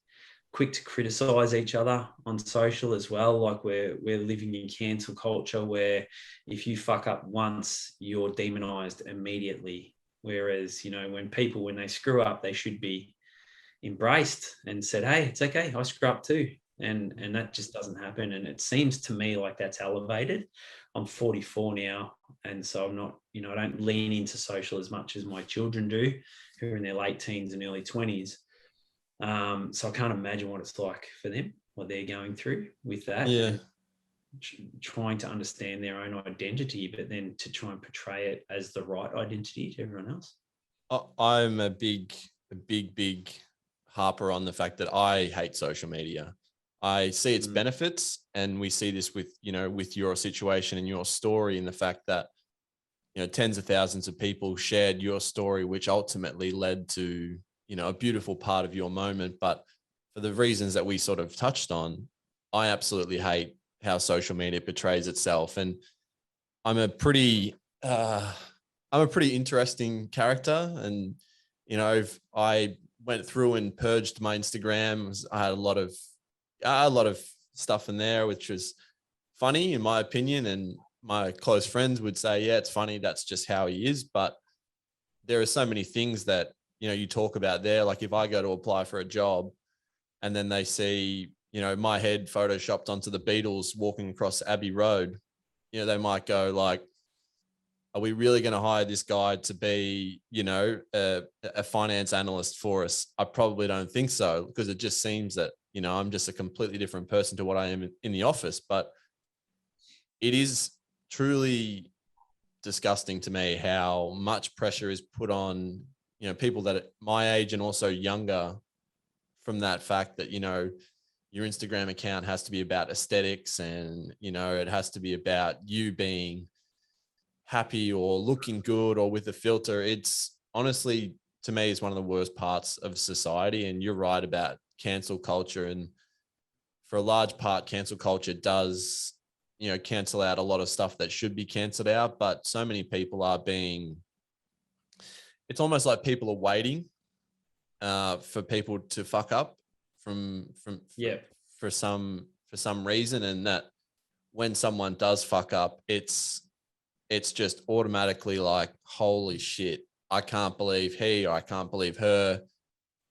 Speaker 2: quick to criticize each other on social as well, like we're living in cancel culture where if you fuck up once, you're demonized immediately. Whereas, when they screw up, they should be embraced and said, hey, it's okay, I screw up too. And that just doesn't happen. And it seems to me like that's elevated. I'm 44 now, and so I'm not, I don't lean into social as much as my children do, who are in their late teens and early 20s. So I can't imagine what it's like for them, what they're going through with that.
Speaker 1: Yeah.
Speaker 2: And trying to understand their own identity, but then to try and portray it as the right identity to everyone else.
Speaker 1: I'm a big harper on the fact that I hate social media. I see its benefits, and we see this with, with your situation and your story, and the fact that, tens of thousands of people shared your story, which ultimately led to, a beautiful part of your moment. But for the reasons that we sort of touched on, I absolutely hate how social media portrays itself. And I'm a pretty interesting character. And, I went through and purged my Instagram. I had a lot of stuff in there, which was funny in my opinion. And my close friends would say, yeah, it's funny. That's just how he is. But there are so many things that, you talk about there. Like if I go to apply for a job and then they see, my head photoshopped onto the Beatles walking across Abbey Road, they might go like, are we really going to hire this guy to be, a finance analyst for us? I probably don't think so, because it just seems that, I'm just a completely different person to what I am in the office. But it is truly disgusting to me how much pressure is put on, people that are my age and also younger, from that fact that, your Instagram account has to be about aesthetics, and, it has to be about you being happy or looking good or with a filter. It's honestly, to me, is one of the worst parts of society. And you're right about cancel culture. And for a large part, cancel culture does, cancel out a lot of stuff that should be canceled out. But so many people are being, it's almost like people are waiting for people to fuck up for some reason. And that when someone does fuck up, it's just automatically like, holy shit, I can't believe he, or I can't believe her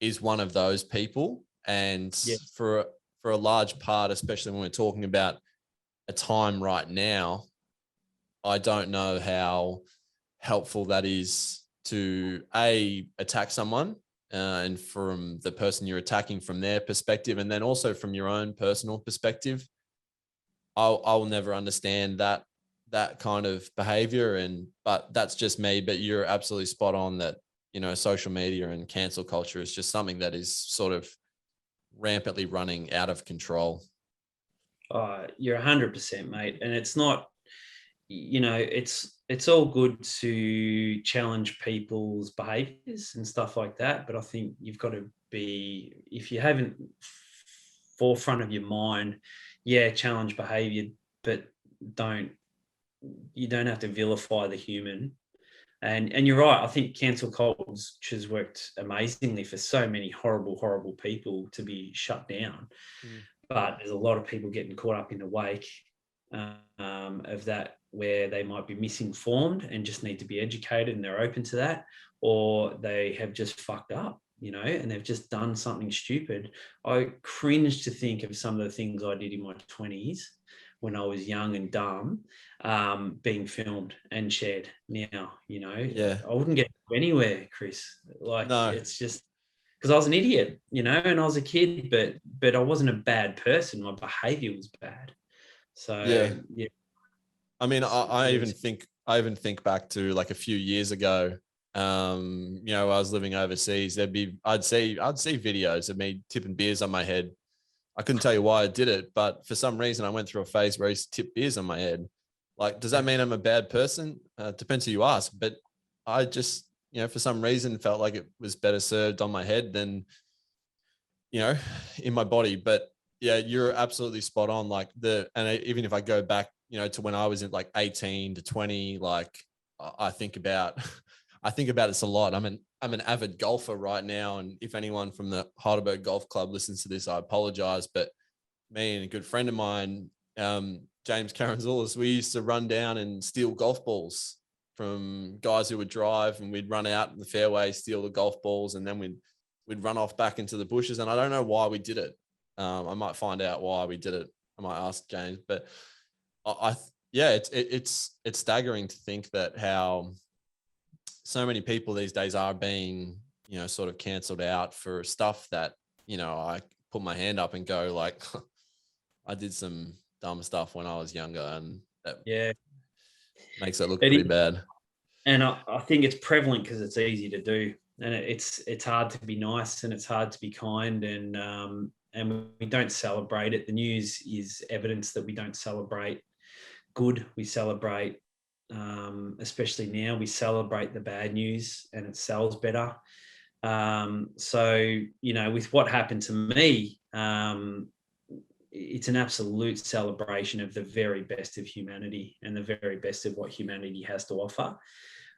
Speaker 1: is one of those people. And for a large part, especially when we're talking about a time right now, I don't know how helpful that is to attack someone, and from the person you're attacking, from their perspective, and then also from your own personal perspective. I'll never understand that kind of behavior. But that's just me. But you're absolutely spot on that, social media and cancel culture is just something that is sort of rampantly running out of control.
Speaker 2: You're 100%, mate. And it's not, it's all good to challenge people's behaviors and stuff like that. But I think you've got to be, if you haven't forefront of your mind, challenge behavior, but you don't have to vilify the human. And you're right. I think cancel culture has worked amazingly for so many horrible people to be shut down. But there's a lot of people getting caught up in the wake of that, where they might be misinformed and just need to be educated, and they're open to that, or they have just fucked up, and they've just done something stupid. I cringe to think of some of the things I did in my 20s when I was young and dumb, being filmed and shared now. I wouldn't get anywhere, Chris.
Speaker 1: No.
Speaker 2: It's just because I was an idiot, and I was a kid, but I wasn't a bad person. My behavior was bad. So yeah.
Speaker 1: I mean, I even think back to like a few years ago. You know, I was living overseas, I'd see videos of me tipping beers on my head. I couldn't tell you why I did it, but for some reason I went through a phase where I used to tip beers on my head. Like, does that mean I'm a bad person? Depends who you ask, but I just, you know, for some reason felt like it was better served on my head than, you know, in my body. But yeah, you're absolutely spot on. Like even if I go back, you know, to when I was in like 18 to 20, like I think about, I think about this a lot. I'm an avid golfer right now. And if anyone from the Heidelberg Golf Club listens to this, I apologize. But me and a good friend of mine, James Caranzoulis, we used to run down and steal golf balls from guys who would drive, and we'd run out in the fairway, steal the golf balls, and then we'd run off back into the bushes. And I don't know why we did it. I might find out why we did it. I might ask James, but yeah, it's staggering to think that how so many people these days are being, you know, sort of cancelled out for stuff that, you know, I put my hand up and go like, I did some dumb stuff when I was younger, and that makes it look pretty bad.
Speaker 2: And I think it's prevalent because it's easy to do, and it's hard to be nice, and it's hard to be kind, and we don't celebrate it. The news is evidence that we don't celebrate good. We celebrate, especially now, we celebrate the bad news, and it sells better. So, you know, with what happened to me, it's an absolute celebration of the very best of humanity and the very best of what humanity has to offer.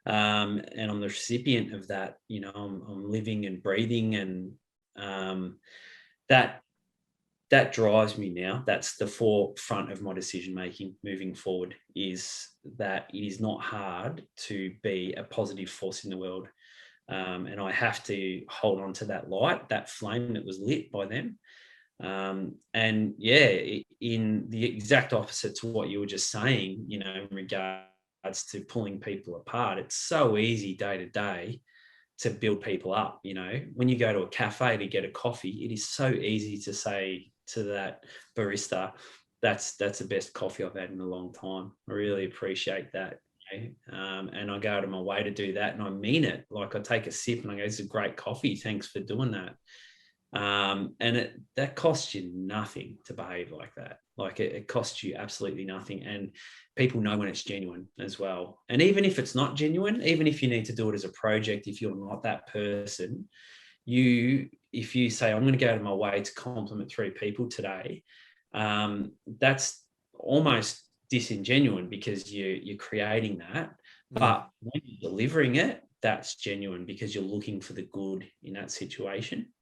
Speaker 2: And I'm the recipient of that. You know, I'm living and breathing, and that drives me now. That's the forefront of my decision making moving forward, is that it is not hard to be a positive force in the world. And I have to hold on to that light, that flame that was lit by them. And yeah, in the exact opposite to what you were just saying, you know, in regards to pulling people apart, it's so easy day to day to build people up. You know, when you go to a cafe to get a coffee, it is so easy to say to that barista, that's the best coffee I've had in a long time. I really appreciate that. And I go out of my way to do that, and I mean it. Like, I take a sip and I go, "It's a great coffee. Thanks for doing that." And that costs you nothing to behave like that. Like, it costs you absolutely nothing. And people know when it's genuine as well. And even if it's not genuine, even if you need to do it as a project, if you're not that person, if you say, "I'm going to go out of my way to compliment 3 people today," that's almost disingenuine, because you're creating that. But when you're delivering it, that's genuine, because you're looking for the good in that situation.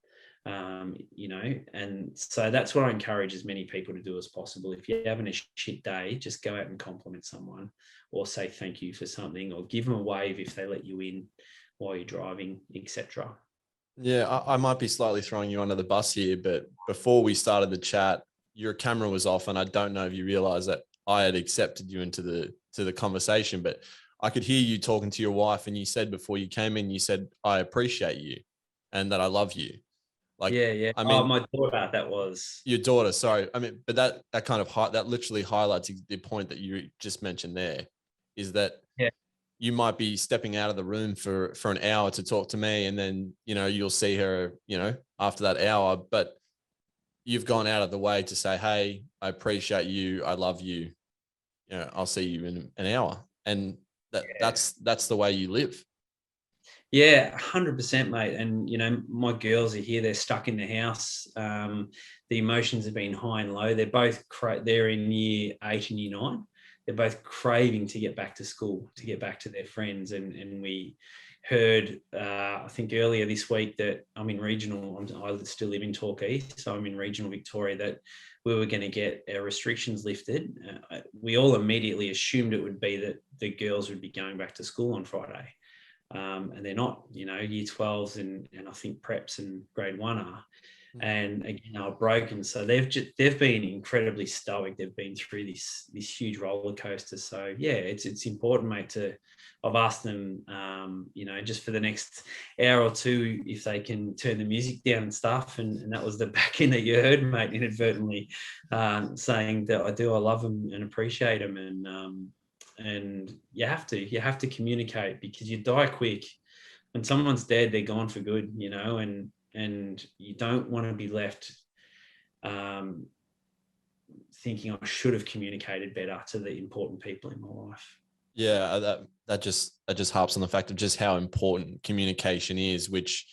Speaker 2: You know, and so that's what I encourage as many people to do as possible. If you're having a shit day, just go out and compliment someone, or say thank you for something, or give them a wave if they let you in while you're driving, etc.
Speaker 1: Yeah, I might be slightly throwing you under the bus here, but before we started the chat, your camera was off, and I don't know if you realize that I had accepted you into the conversation, but I could hear you talking to your wife, and you said before you came in, you said, "I appreciate you and that I love you." Like,
Speaker 2: Yeah.
Speaker 1: I mean,
Speaker 2: My daughter, that was.
Speaker 1: your daughter, sorry. I mean, but that kind of that literally highlights the point that you just mentioned there, is that
Speaker 2: Yeah.
Speaker 1: you might be stepping out of the room for an hour to talk to me, and then, you know, you'll see her, you know, after that hour, but you've gone out of the way to say, "Hey, I appreciate you. I love you. You know, I'll see you in an hour." And that's the way you live.
Speaker 2: Yeah, 100%, mate. And, you know, my girls are here. They're stuck in the house. The emotions have been high and low. They're both, they're in year 8 and year 9. They're both craving to get back to school, to get back to their friends. And we heard, I think earlier this week, that I'm in regional, I still live in Torquay, so I'm in regional Victoria, that we were going to get our restrictions lifted. We all immediately assumed it would be that the girls would be going back to school on Friday. And they're not, you know, year 12s and I think preps and grade 1 are. And again, they were broken. So they've been incredibly stoic. They've been through this huge roller coaster. So yeah, it's important, mate. I've asked them, you know, just for the next hour or two, if they can turn the music down and stuff. And that was the back end that you heard, mate, inadvertently, saying that I love them and appreciate them. And you have to communicate, because you die quick. when someone's dead, they're gone for good, you know, and you don't want to be left thinking I should have communicated better to the important people in my life.
Speaker 1: Yeah, that just harps on the fact of just how important communication is, which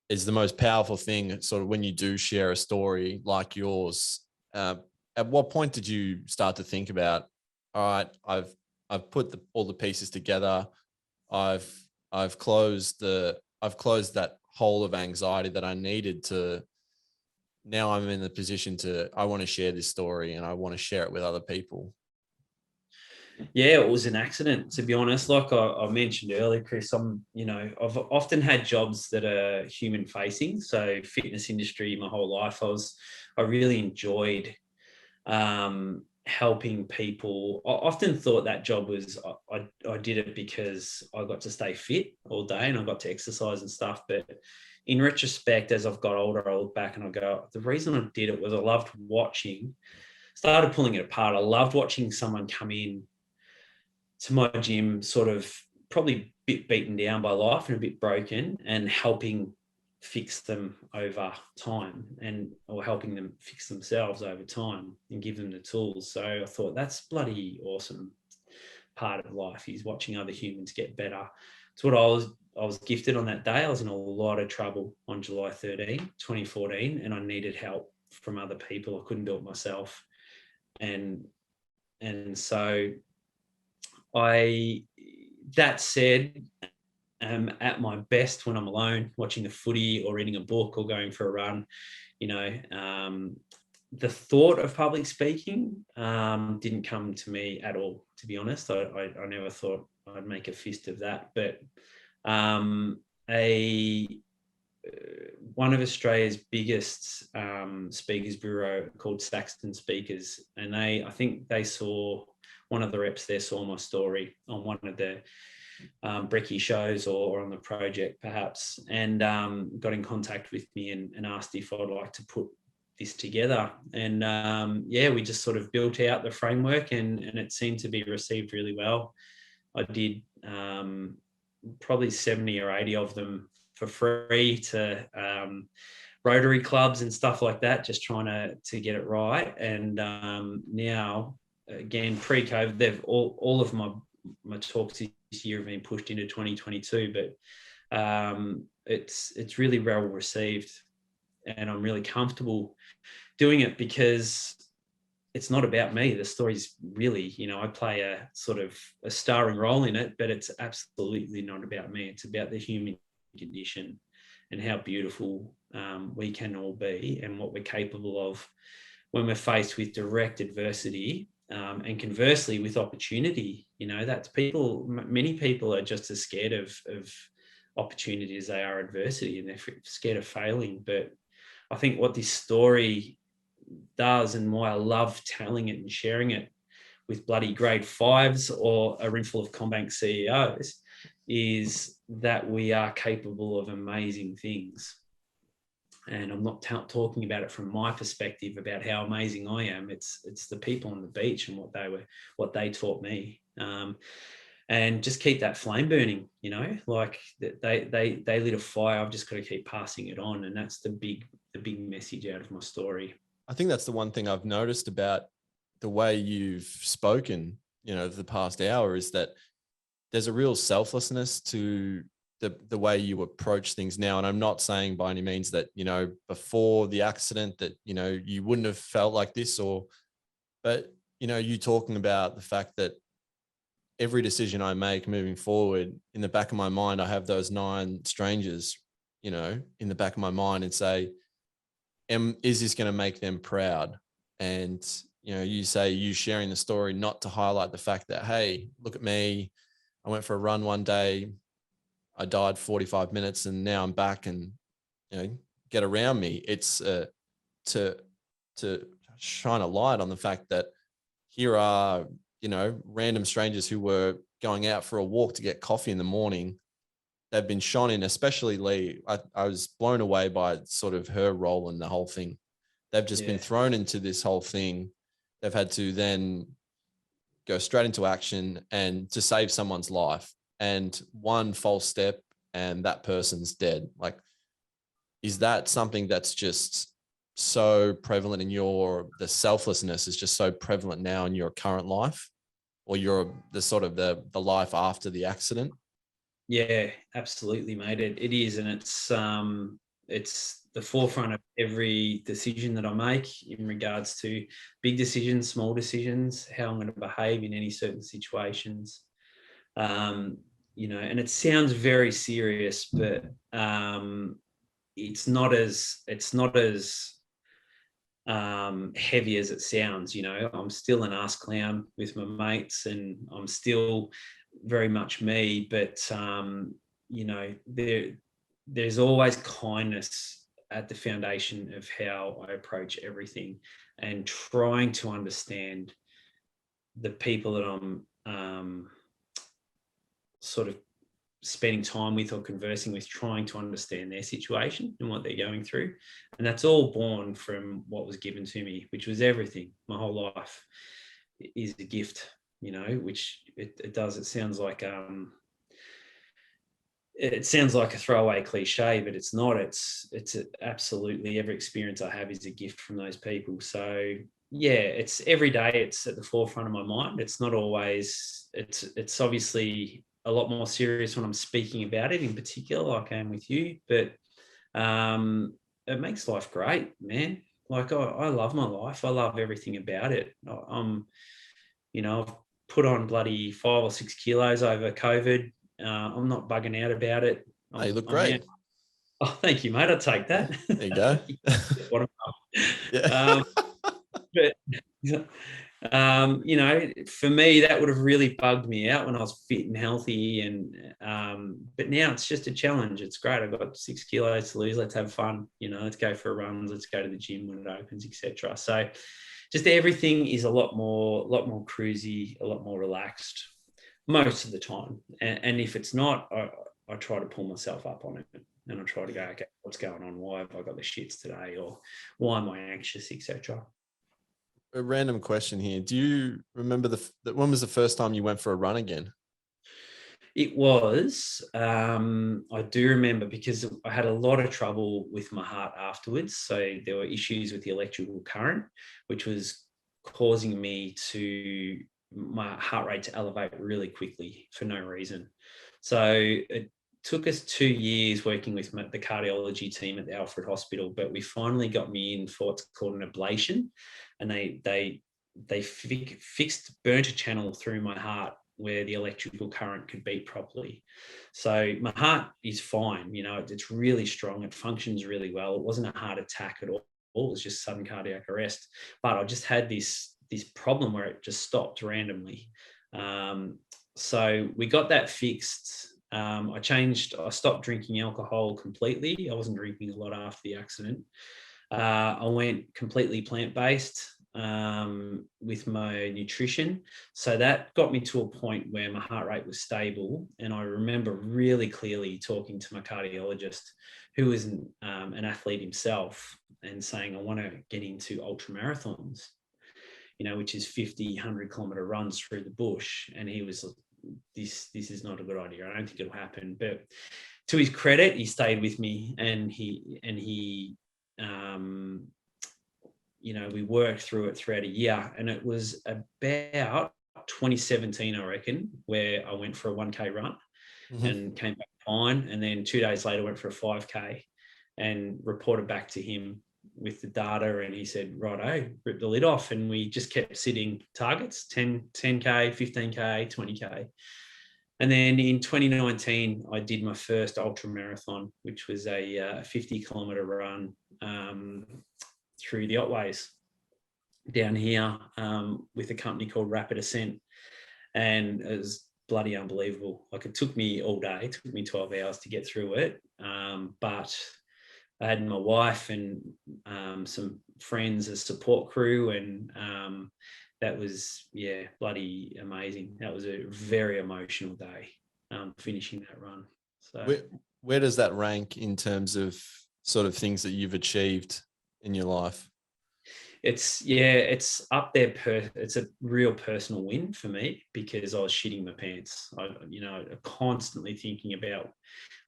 Speaker 1: is the most powerful thing. Sort of when you do share a story like yours, at what point did you start to think about, all right, I've put all the pieces together, I've closed that hole of anxiety that I needed to. Now I'm in the position I want to share this story and I want to share it with other people.
Speaker 2: Yeah, it was an accident, to be honest. Like I mentioned earlier, Chris, I've often had jobs that are human facing. So fitness industry, my whole life, I really enjoyed helping people. I often thought that job was, I did it because I got to stay fit all day and I got to exercise and stuff. But in retrospect, as I've got older, I look back and I go, the reason I did it was I loved started pulling it apart. I loved watching someone come in to my gym sort of probably a bit beaten down by life and a bit broken, and helping fix them over time, or helping them fix themselves over time and give them the tools. So I thought that's bloody awesome part of life, is watching other humans get better. It's what I was gifted on that day. I was in a lot of trouble on July 13, 2014, and I needed help from other people. I couldn't do it myself. And so that said, at my best when I'm alone, watching the footy or reading a book or going for a run. The thought of public speaking didn't come to me at all, to be honest. I never thought I'd make a fist of that. But one of Australia's biggest speakers bureau called Saxton Speakers, and I think they saw, one of the reps there saw my story on one of the brekkie shows or on the project perhaps, and got in contact with me and asked if I'd like to put this together. And we just sort of built out the framework, and it seemed to be received really well. I did probably 70 or 80 of them for free to Rotary clubs and stuff like that, just trying to get it right. And now, again, pre-COVID, they've all of my talks this year have been pushed into 2022, but it's really well received, and I'm really comfortable doing it because it's not about me. The story's really, I play a sort of a starring role in it, but it's absolutely not about me. It's about the human condition and how beautiful we can all be, and what we're capable of when we're faced with direct adversity, and conversely with opportunity. That's many people are just as scared of opportunity as they are adversity, and they're scared of failing. But I think what this story does, and why I love telling it and sharing it with bloody grade 5s or a room full of CommBank CEOs, is that we are capable of amazing things. And I'm not talking about it from my perspective about how amazing I am. It's the people on the beach and what they taught me. And just keep that flame burning, like they lit a fire. I've just got to keep passing it on. And that's the big message out of my story.
Speaker 1: I think that's the one thing I've noticed about the way you've spoken, the past hour, is that there's a real selflessness to the way you approach things now. And I'm not saying by any means that, before the accident that, you wouldn't have felt like this, but you talking about the fact that every decision I make moving forward, in the back of my mind, I have those 9 strangers, in the back of my mind, and say, is this going to make them proud? And, you say you sharing the story, not to highlight the fact that, hey, look at me. I went for a run one day. I died 45 minutes and now I'm back, and, get around me. It's to shine a light on the fact that here are, random strangers who were going out for a walk to get coffee in the morning. They've been shone in, especially Lee. I was blown away by sort of her role in the whole thing. They've just been thrown into this whole thing. They've had to then go straight into action and to save someone's life. And one false step and that person's dead. Like, is that something that's just so prevalent in the selflessness is just so prevalent now in your current life, or the sort of the life after the accident?
Speaker 2: Yeah, absolutely, mate. It is, and it's the forefront of every decision that I make in regards to big decisions, small decisions, how I'm going to behave in any certain situations. And it sounds very serious, but it's not as heavy as it sounds. I'm still an ass clown with my mates, and I'm still very much me, but there's always kindness at the foundation of how I approach everything, and trying to understand the people that I'm sort of spending time with or conversing with, trying to understand their situation and what they're going through. And that's all born from what was given to me, which was everything. My whole life is a gift, which it does. It sounds like a throwaway cliche, but it's not. It's absolutely every experience I have is a gift from those people. So yeah, it's every day. It's at the forefront of my mind. It's not always. It's obviously a lot more serious when I'm speaking about it, in particular, like I am with you. But it makes life great, man. Like I love my life. I love everything about it. I've put on bloody 5 or 6 kilos over COVID. I'm not bugging out about it.
Speaker 1: You look great.
Speaker 2: Oh, thank you, mate. I'll take that.
Speaker 1: There you go.
Speaker 2: Yeah. But for me, that would have really bugged me out when I was fit and healthy. But now it's just a challenge. It's great. I've got 6 kilos to lose. Let's have fun. Let's go for a run. Let's go to the gym when it opens, etc. So just everything is a lot more cruisy, a lot more relaxed most of the time. And if it's not, I try to pull myself up on it, and I try to go, okay, what's going on? Why have I got the shits today? Or why am I anxious, etc.
Speaker 1: A random question here. Do you remember when was the first time you went for a run again?
Speaker 2: It was, I do remember, because I had a lot of trouble with my heart afterwards. So there were issues with the electrical current, which was causing my heart rate to elevate really quickly for no reason. So it took us 2 years working with the cardiology team at the Alfred Hospital, but we finally got me in for what's called an ablation, and they burnt a channel through my heart where the electrical current could beat properly. So my heart is fine. It's really strong. It functions really well. It wasn't a heart attack at all. It was just sudden cardiac arrest. But I just had this problem where it just stopped randomly. So we got that fixed. I stopped drinking alcohol completely. I wasn't drinking a lot after the accident. I went completely plant-based with my nutrition. So that got me to a point where my heart rate was stable. And I remember really clearly talking to my cardiologist, who was an athlete himself, and saying, I want to get into ultra marathons, which is 50, 100-kilometer runs through the bush. And he was, this is not a good idea. I don't think it'll happen. But to his credit, he stayed with me, and he we worked through it throughout a year. And it was about 2017, I reckon, where I went for a 1K run and came back fine. And then 2 days later, went for a 5K and reported back to him with the data. And he said, righto, rip the lid off. And we just kept sitting targets, 10K, 15K, 20K. And then in 2019, I did my first ultra marathon, which was a 50-kilometer run through the Otways down here with a company called Rapid Ascent. And it was bloody unbelievable. Like, it took me all day. It took me 12 hours to get through it. But I had my wife and some friends as support crew, and that was, bloody amazing. That was a very emotional day, finishing that run. So
Speaker 1: where does that rank in terms of sort of things that you've achieved in your life?
Speaker 2: It's up there. It's a real personal win for me because I was shitting my pants. Constantly thinking about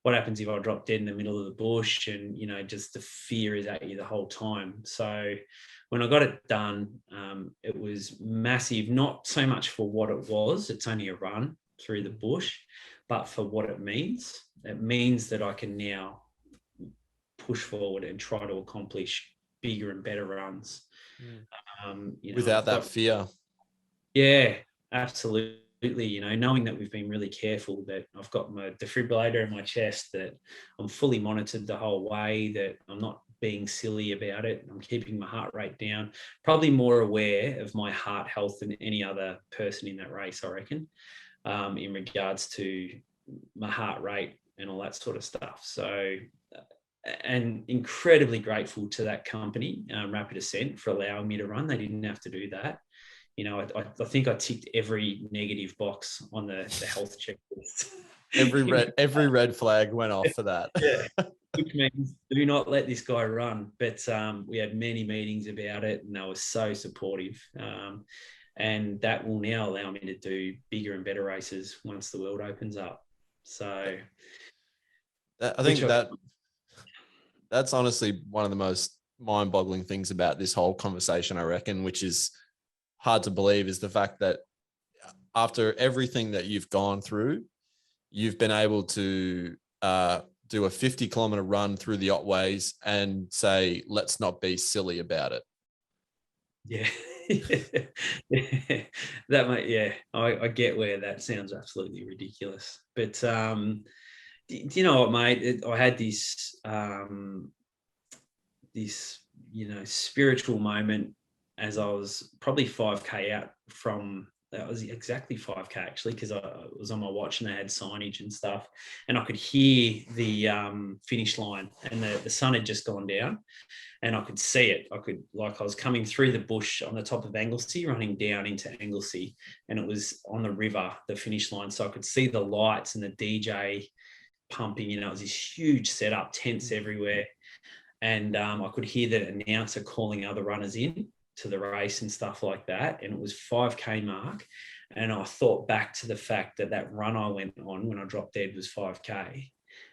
Speaker 2: what happens if I drop dead in the middle of the bush, and just the fear is at you the whole time. So when I got it done, it was massive. Not so much for what it was; it's only a run through the bush, but for what it means. It means that I can now push forward and try to accomplish bigger and better runs.
Speaker 1: Without
Speaker 2: I've
Speaker 1: that
Speaker 2: got,
Speaker 1: fear.
Speaker 2: yeah, absolutely. Knowing that we've been really careful, that I've got my defibrillator in my chest, that I'm fully monitored the whole way, that I'm not being silly about it. I'm keeping my heart rate down, probably more aware of my heart health than any other person in that race, I reckon, in regards to my heart rate and all that sort of stuff. So, and incredibly grateful to that company, Rapid Ascent, for allowing me to run. They didn't have to do that. I think I ticked every negative box on the health checklist.
Speaker 1: Every red flag went off for that.
Speaker 2: Yeah, which means do not let this guy run. But we had many meetings about it, and they were so supportive. And that will now allow me to do bigger and better races once the world opens up. So
Speaker 1: I think that's honestly one of the most mind-boggling things about this whole conversation, I reckon, which is hard to believe, is the fact that after everything that you've gone through, you've been able to do a 50-kilometer run through the Otways and say, let's not be silly about it.
Speaker 2: Yeah. That might, yeah, I get where that sounds absolutely ridiculous. But do you know what, mate? I had this spiritual moment as I was probably 5K out from, that was exactly 5K actually, because I was on my watch and they had signage and stuff, and I could hear the finish line, and the sun had just gone down, and I could see it. I was coming through the bush on the top of Anglesey, running down into Anglesey, and it was on the river, the finish line. So I could see the lights and the DJ pumping. It was this huge setup, tents everywhere. And I could hear the announcer calling other runners in to the race and stuff like that. And it was 5K mark. And I thought back to the fact that run I went on when I dropped dead was 5K,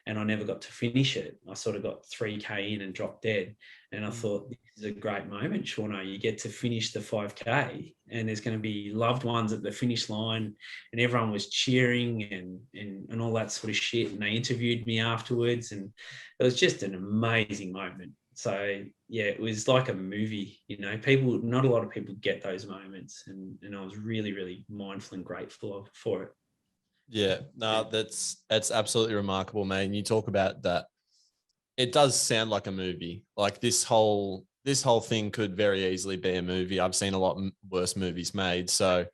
Speaker 2: and I never got to finish it. I sort of got 3K in and dropped dead. And I thought, this is a great moment, Shauno. You get to finish the 5K, and there's going to be loved ones at the finish line, and everyone was cheering and all that sort of shit. And they interviewed me afterwards, and it was just an amazing moment. So yeah, it was like a movie. Not a lot of people get those moments, and I was really, really mindful and grateful for it.
Speaker 1: Yeah, no, that's absolutely remarkable, mate. And you talk about that. It does sound like a movie. Like this whole thing could very easily be a movie. I've seen a lot worse movies made. So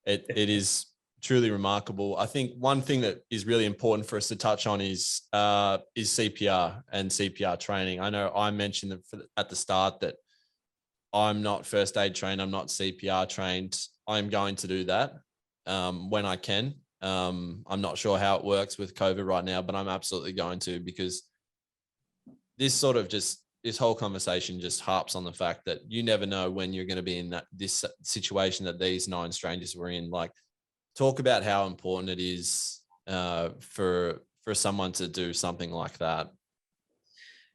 Speaker 1: it is truly remarkable. I think one thing that is really important for us to touch on is CPR and CPR training. I know I mentioned at the start that I'm not first aid trained. I'm not CPR trained. I'm going to do that when I can. I'm not sure how it works with COVID right now, but I'm absolutely going to, because this whole conversation just harps on the fact that you never know when you're going to be in this situation that these 9 strangers were in. Like, talk about how important it is for someone to do something like that.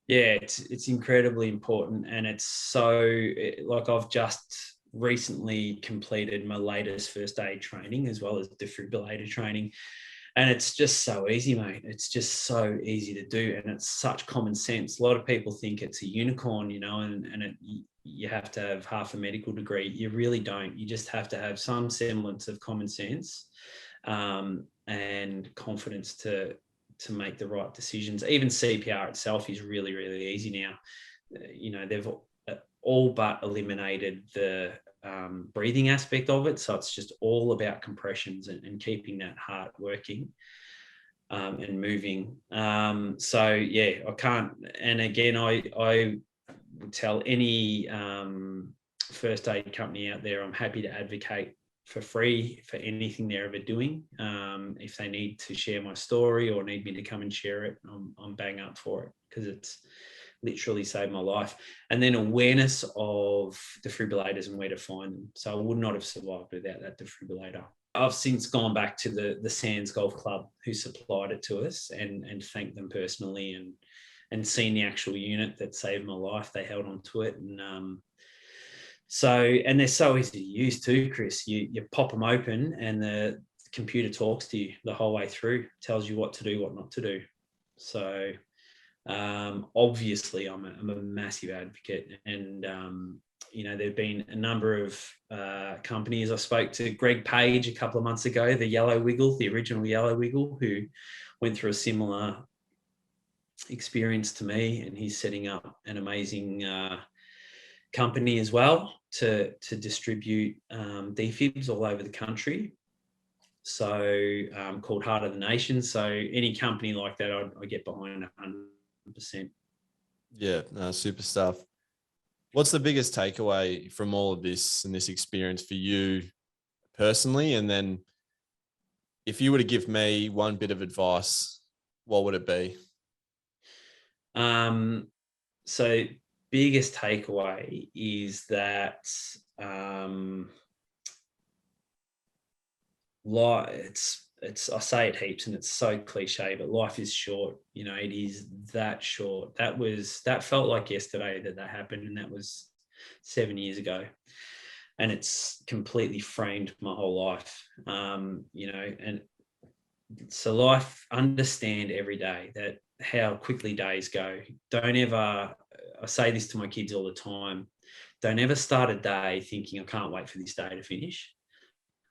Speaker 2: Yeah, it's incredibly important, and it's so, like, I've just recently completed my latest first aid training as well as defibrillator training, and it's just so easy, mate. It's just so easy to do, and it's such common sense. A lot of people think it's a unicorn, and you have to have half a medical degree. You really don't. You just have to have some semblance of common sense and confidence to make the right decisions. Even CPR itself is really, really easy now. They've all but eliminated the breathing aspect of it. So it's just all about compressions and keeping that heart working and moving. So yeah, I can't. And again, I would tell any first aid company out there, I'm happy to advocate for free for anything they're ever doing. If they need to share my story or need me to come and share it, I'm bang up for it, because literally saved my life. And then awareness of defibrillators and where to find them. So I would not have survived without that defibrillator. I've since gone back to the Sands Golf Club who supplied it to us and thanked them personally and seen the actual unit that saved my life. They held on to it. And they're so easy to use too, Chris. You pop them open and the computer talks to you the whole way through, tells you what to do, what not to do. So obviously I'm a massive advocate, and there've been a number of companies. I spoke to Greg Page a couple of months ago, the Yellow Wiggle, the original Yellow Wiggle, who went through a similar experience to me, and he's setting up an amazing company as well to distribute defibs all over the country. So called Heart of the Nation. So any company like that, I get behind 100%.
Speaker 1: Yeah, no, super stuff. What's the biggest takeaway from all of this and this experience for you personally? And then if you were to give me one bit of advice, what would it be?
Speaker 2: So biggest takeaway is that it's I say it heaps and it's so cliche, but life is short. It is that short. That felt like yesterday that happened, and that was 7 years ago, and it's completely framed my whole life. And so life, understand every day that how quickly days go. Don't ever, I say this to my kids all the time, don't ever start a day thinking, I can't wait for this day to finish.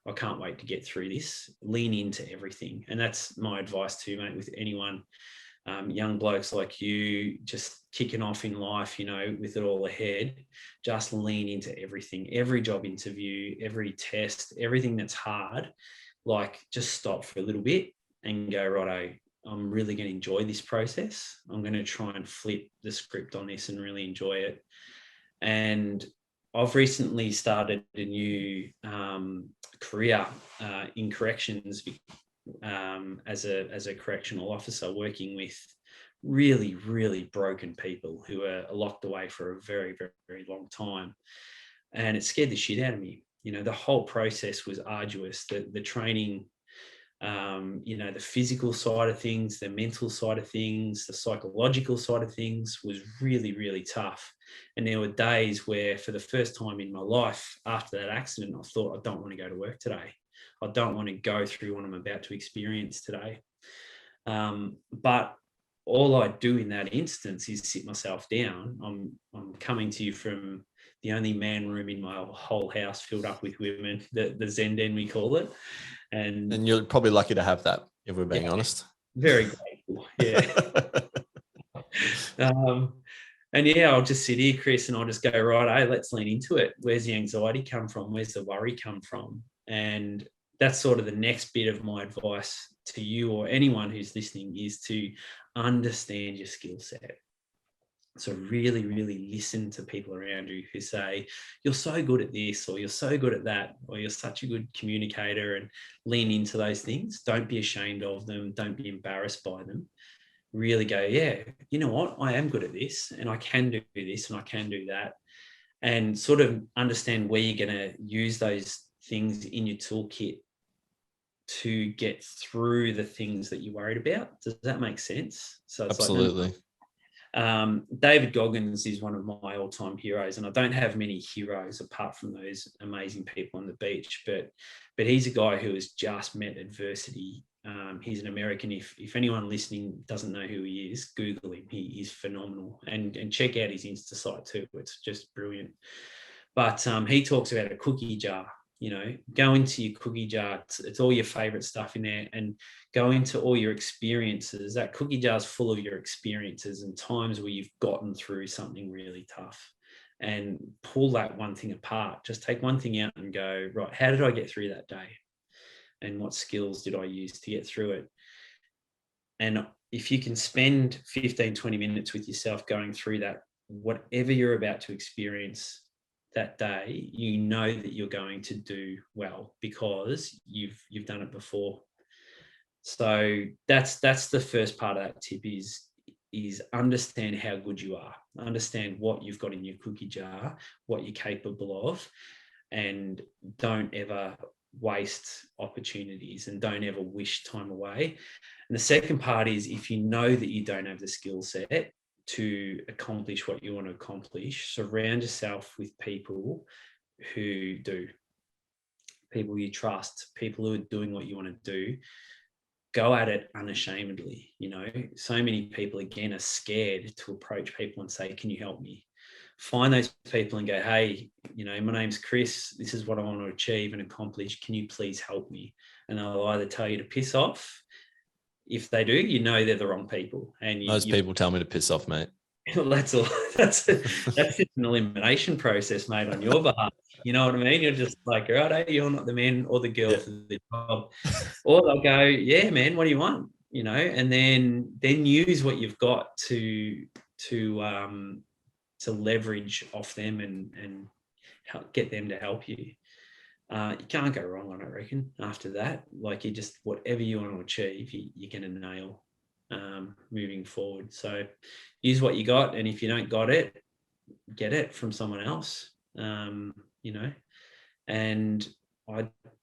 Speaker 2: I can't wait to get through this. Lean into everything. And that's my advice too, mate, with anyone, young blokes like you, just kicking off in life, with it all ahead. Just lean into everything, every job interview, every test, everything that's hard. Like, just stop for a little bit and go, righto, I'm really going to enjoy this process. I'm going to try and flip the script on this and really enjoy it. And I've recently started a new career in corrections as a correctional officer, working with really, really broken people who are locked away for a very, very, very long time. And it scared the shit out of me. The whole process was arduous. The training, the physical side of things, the mental side of things, the psychological side of things was really, really tough. And there were days where, for the first time in my life after that accident, I thought, I don't want to go to work today. I don't want to go through what I'm about to experience today. But all I do in that instance is sit myself down. I'm coming to you from the only man room in my whole house filled up with women, the Zen Den, we call it. And
Speaker 1: you're probably lucky to have that, if we're being honest.
Speaker 2: Very grateful. Yeah. And I'll just sit here, Chris, and I'll just go, right, hey, let's lean into it. Where's the anxiety come from? Where's the worry come from? And that's sort of the next bit of my advice to you or anyone who's listening, is to understand your skill set. So really, really listen to people around you who say, you're so good at this, or you're so good at that, or you're such a good communicator, and lean into those things. Don't be ashamed of them. Don't be embarrassed by them. Really go, yeah, you know what? I am good at this, and I can do this, and I can do that. And sort of understand where you're going to use those things in your toolkit to get through the things that you're worried about. Does that make sense? So it's
Speaker 1: absolutely.
Speaker 2: David Goggins is one of my all-time heroes, and I don't have many heroes apart from those amazing people on the beach, but he's a guy who has just met adversity. He's an American. If anyone listening doesn't know who he is, Google him. He is phenomenal, and check out his Insta site too. It's just brilliant. But he talks about a cookie jar. Go into your cookie jar. It's all your favorite stuff in there, and go into all your experiences. That cookie jar is full of your experiences and times where you've gotten through something really tough, and pull that one thing apart. Just take one thing out and go, right, how did I get through that day? And what skills did I use to get through it? And if you can spend 15, 20 minutes with yourself going through that, whatever you're about to experience that day, you know that you're going to do well because you've done it before. So that's the first part of that tip, is is understand how good you are, understand what you've got in your cookie jar, what you're capable of, and don't ever waste opportunities and don't ever wish time away. And the second part is, if you know that you don't have the skill set to accomplish what you want to accomplish, surround yourself with people who do, people you trust, people who are doing what you want to do. Go at it unashamedly. You know, so many people, again, are scared to approach people and say, can you help me? Find those people and go, hey, you know, my name's Chris. This is what I want to achieve and accomplish. Can you please help me? And they'll either tell you to piss off. If they do, you know they're the wrong people. And
Speaker 1: Most people tell me to piss off, mate.
Speaker 2: Well, that's all. That's an elimination process, mate, on your behalf. You know what I mean? You're just like, right, you're not the man or the girl for the job. Or they'll go, yeah, man, what do you want? You know, and then use what you've got to leverage off them and help get them to help you. You can't go wrong on it, I reckon. After that, like, you just, whatever you want to achieve, you're going to nail moving forward. So use what you got, and if you don't got it, get it from someone else. You know, and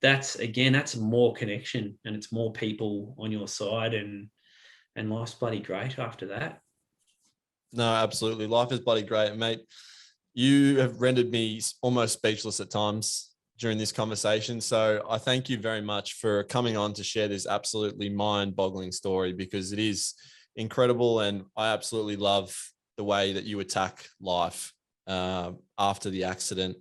Speaker 2: that's more connection, and it's more people on your side, and life's bloody great after that.
Speaker 1: No, absolutely. Life is bloody great, mate. You have rendered me almost speechless at times during this conversation. So I thank you very much for coming on to share this absolutely mind-boggling story, because it is incredible. And I absolutely love the way that you attack life after the accident,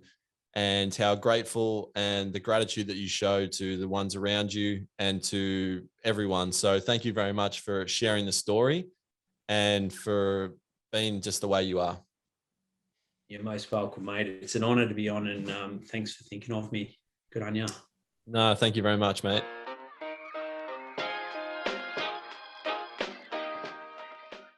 Speaker 1: and how grateful and the gratitude that you show to the ones around you and to everyone. So thank you very much for sharing the story and for being just the way you are.
Speaker 2: You're most welcome, mate. It's an honor to be on, and thanks for thinking of me. Good on you.
Speaker 1: No, thank you very much, mate.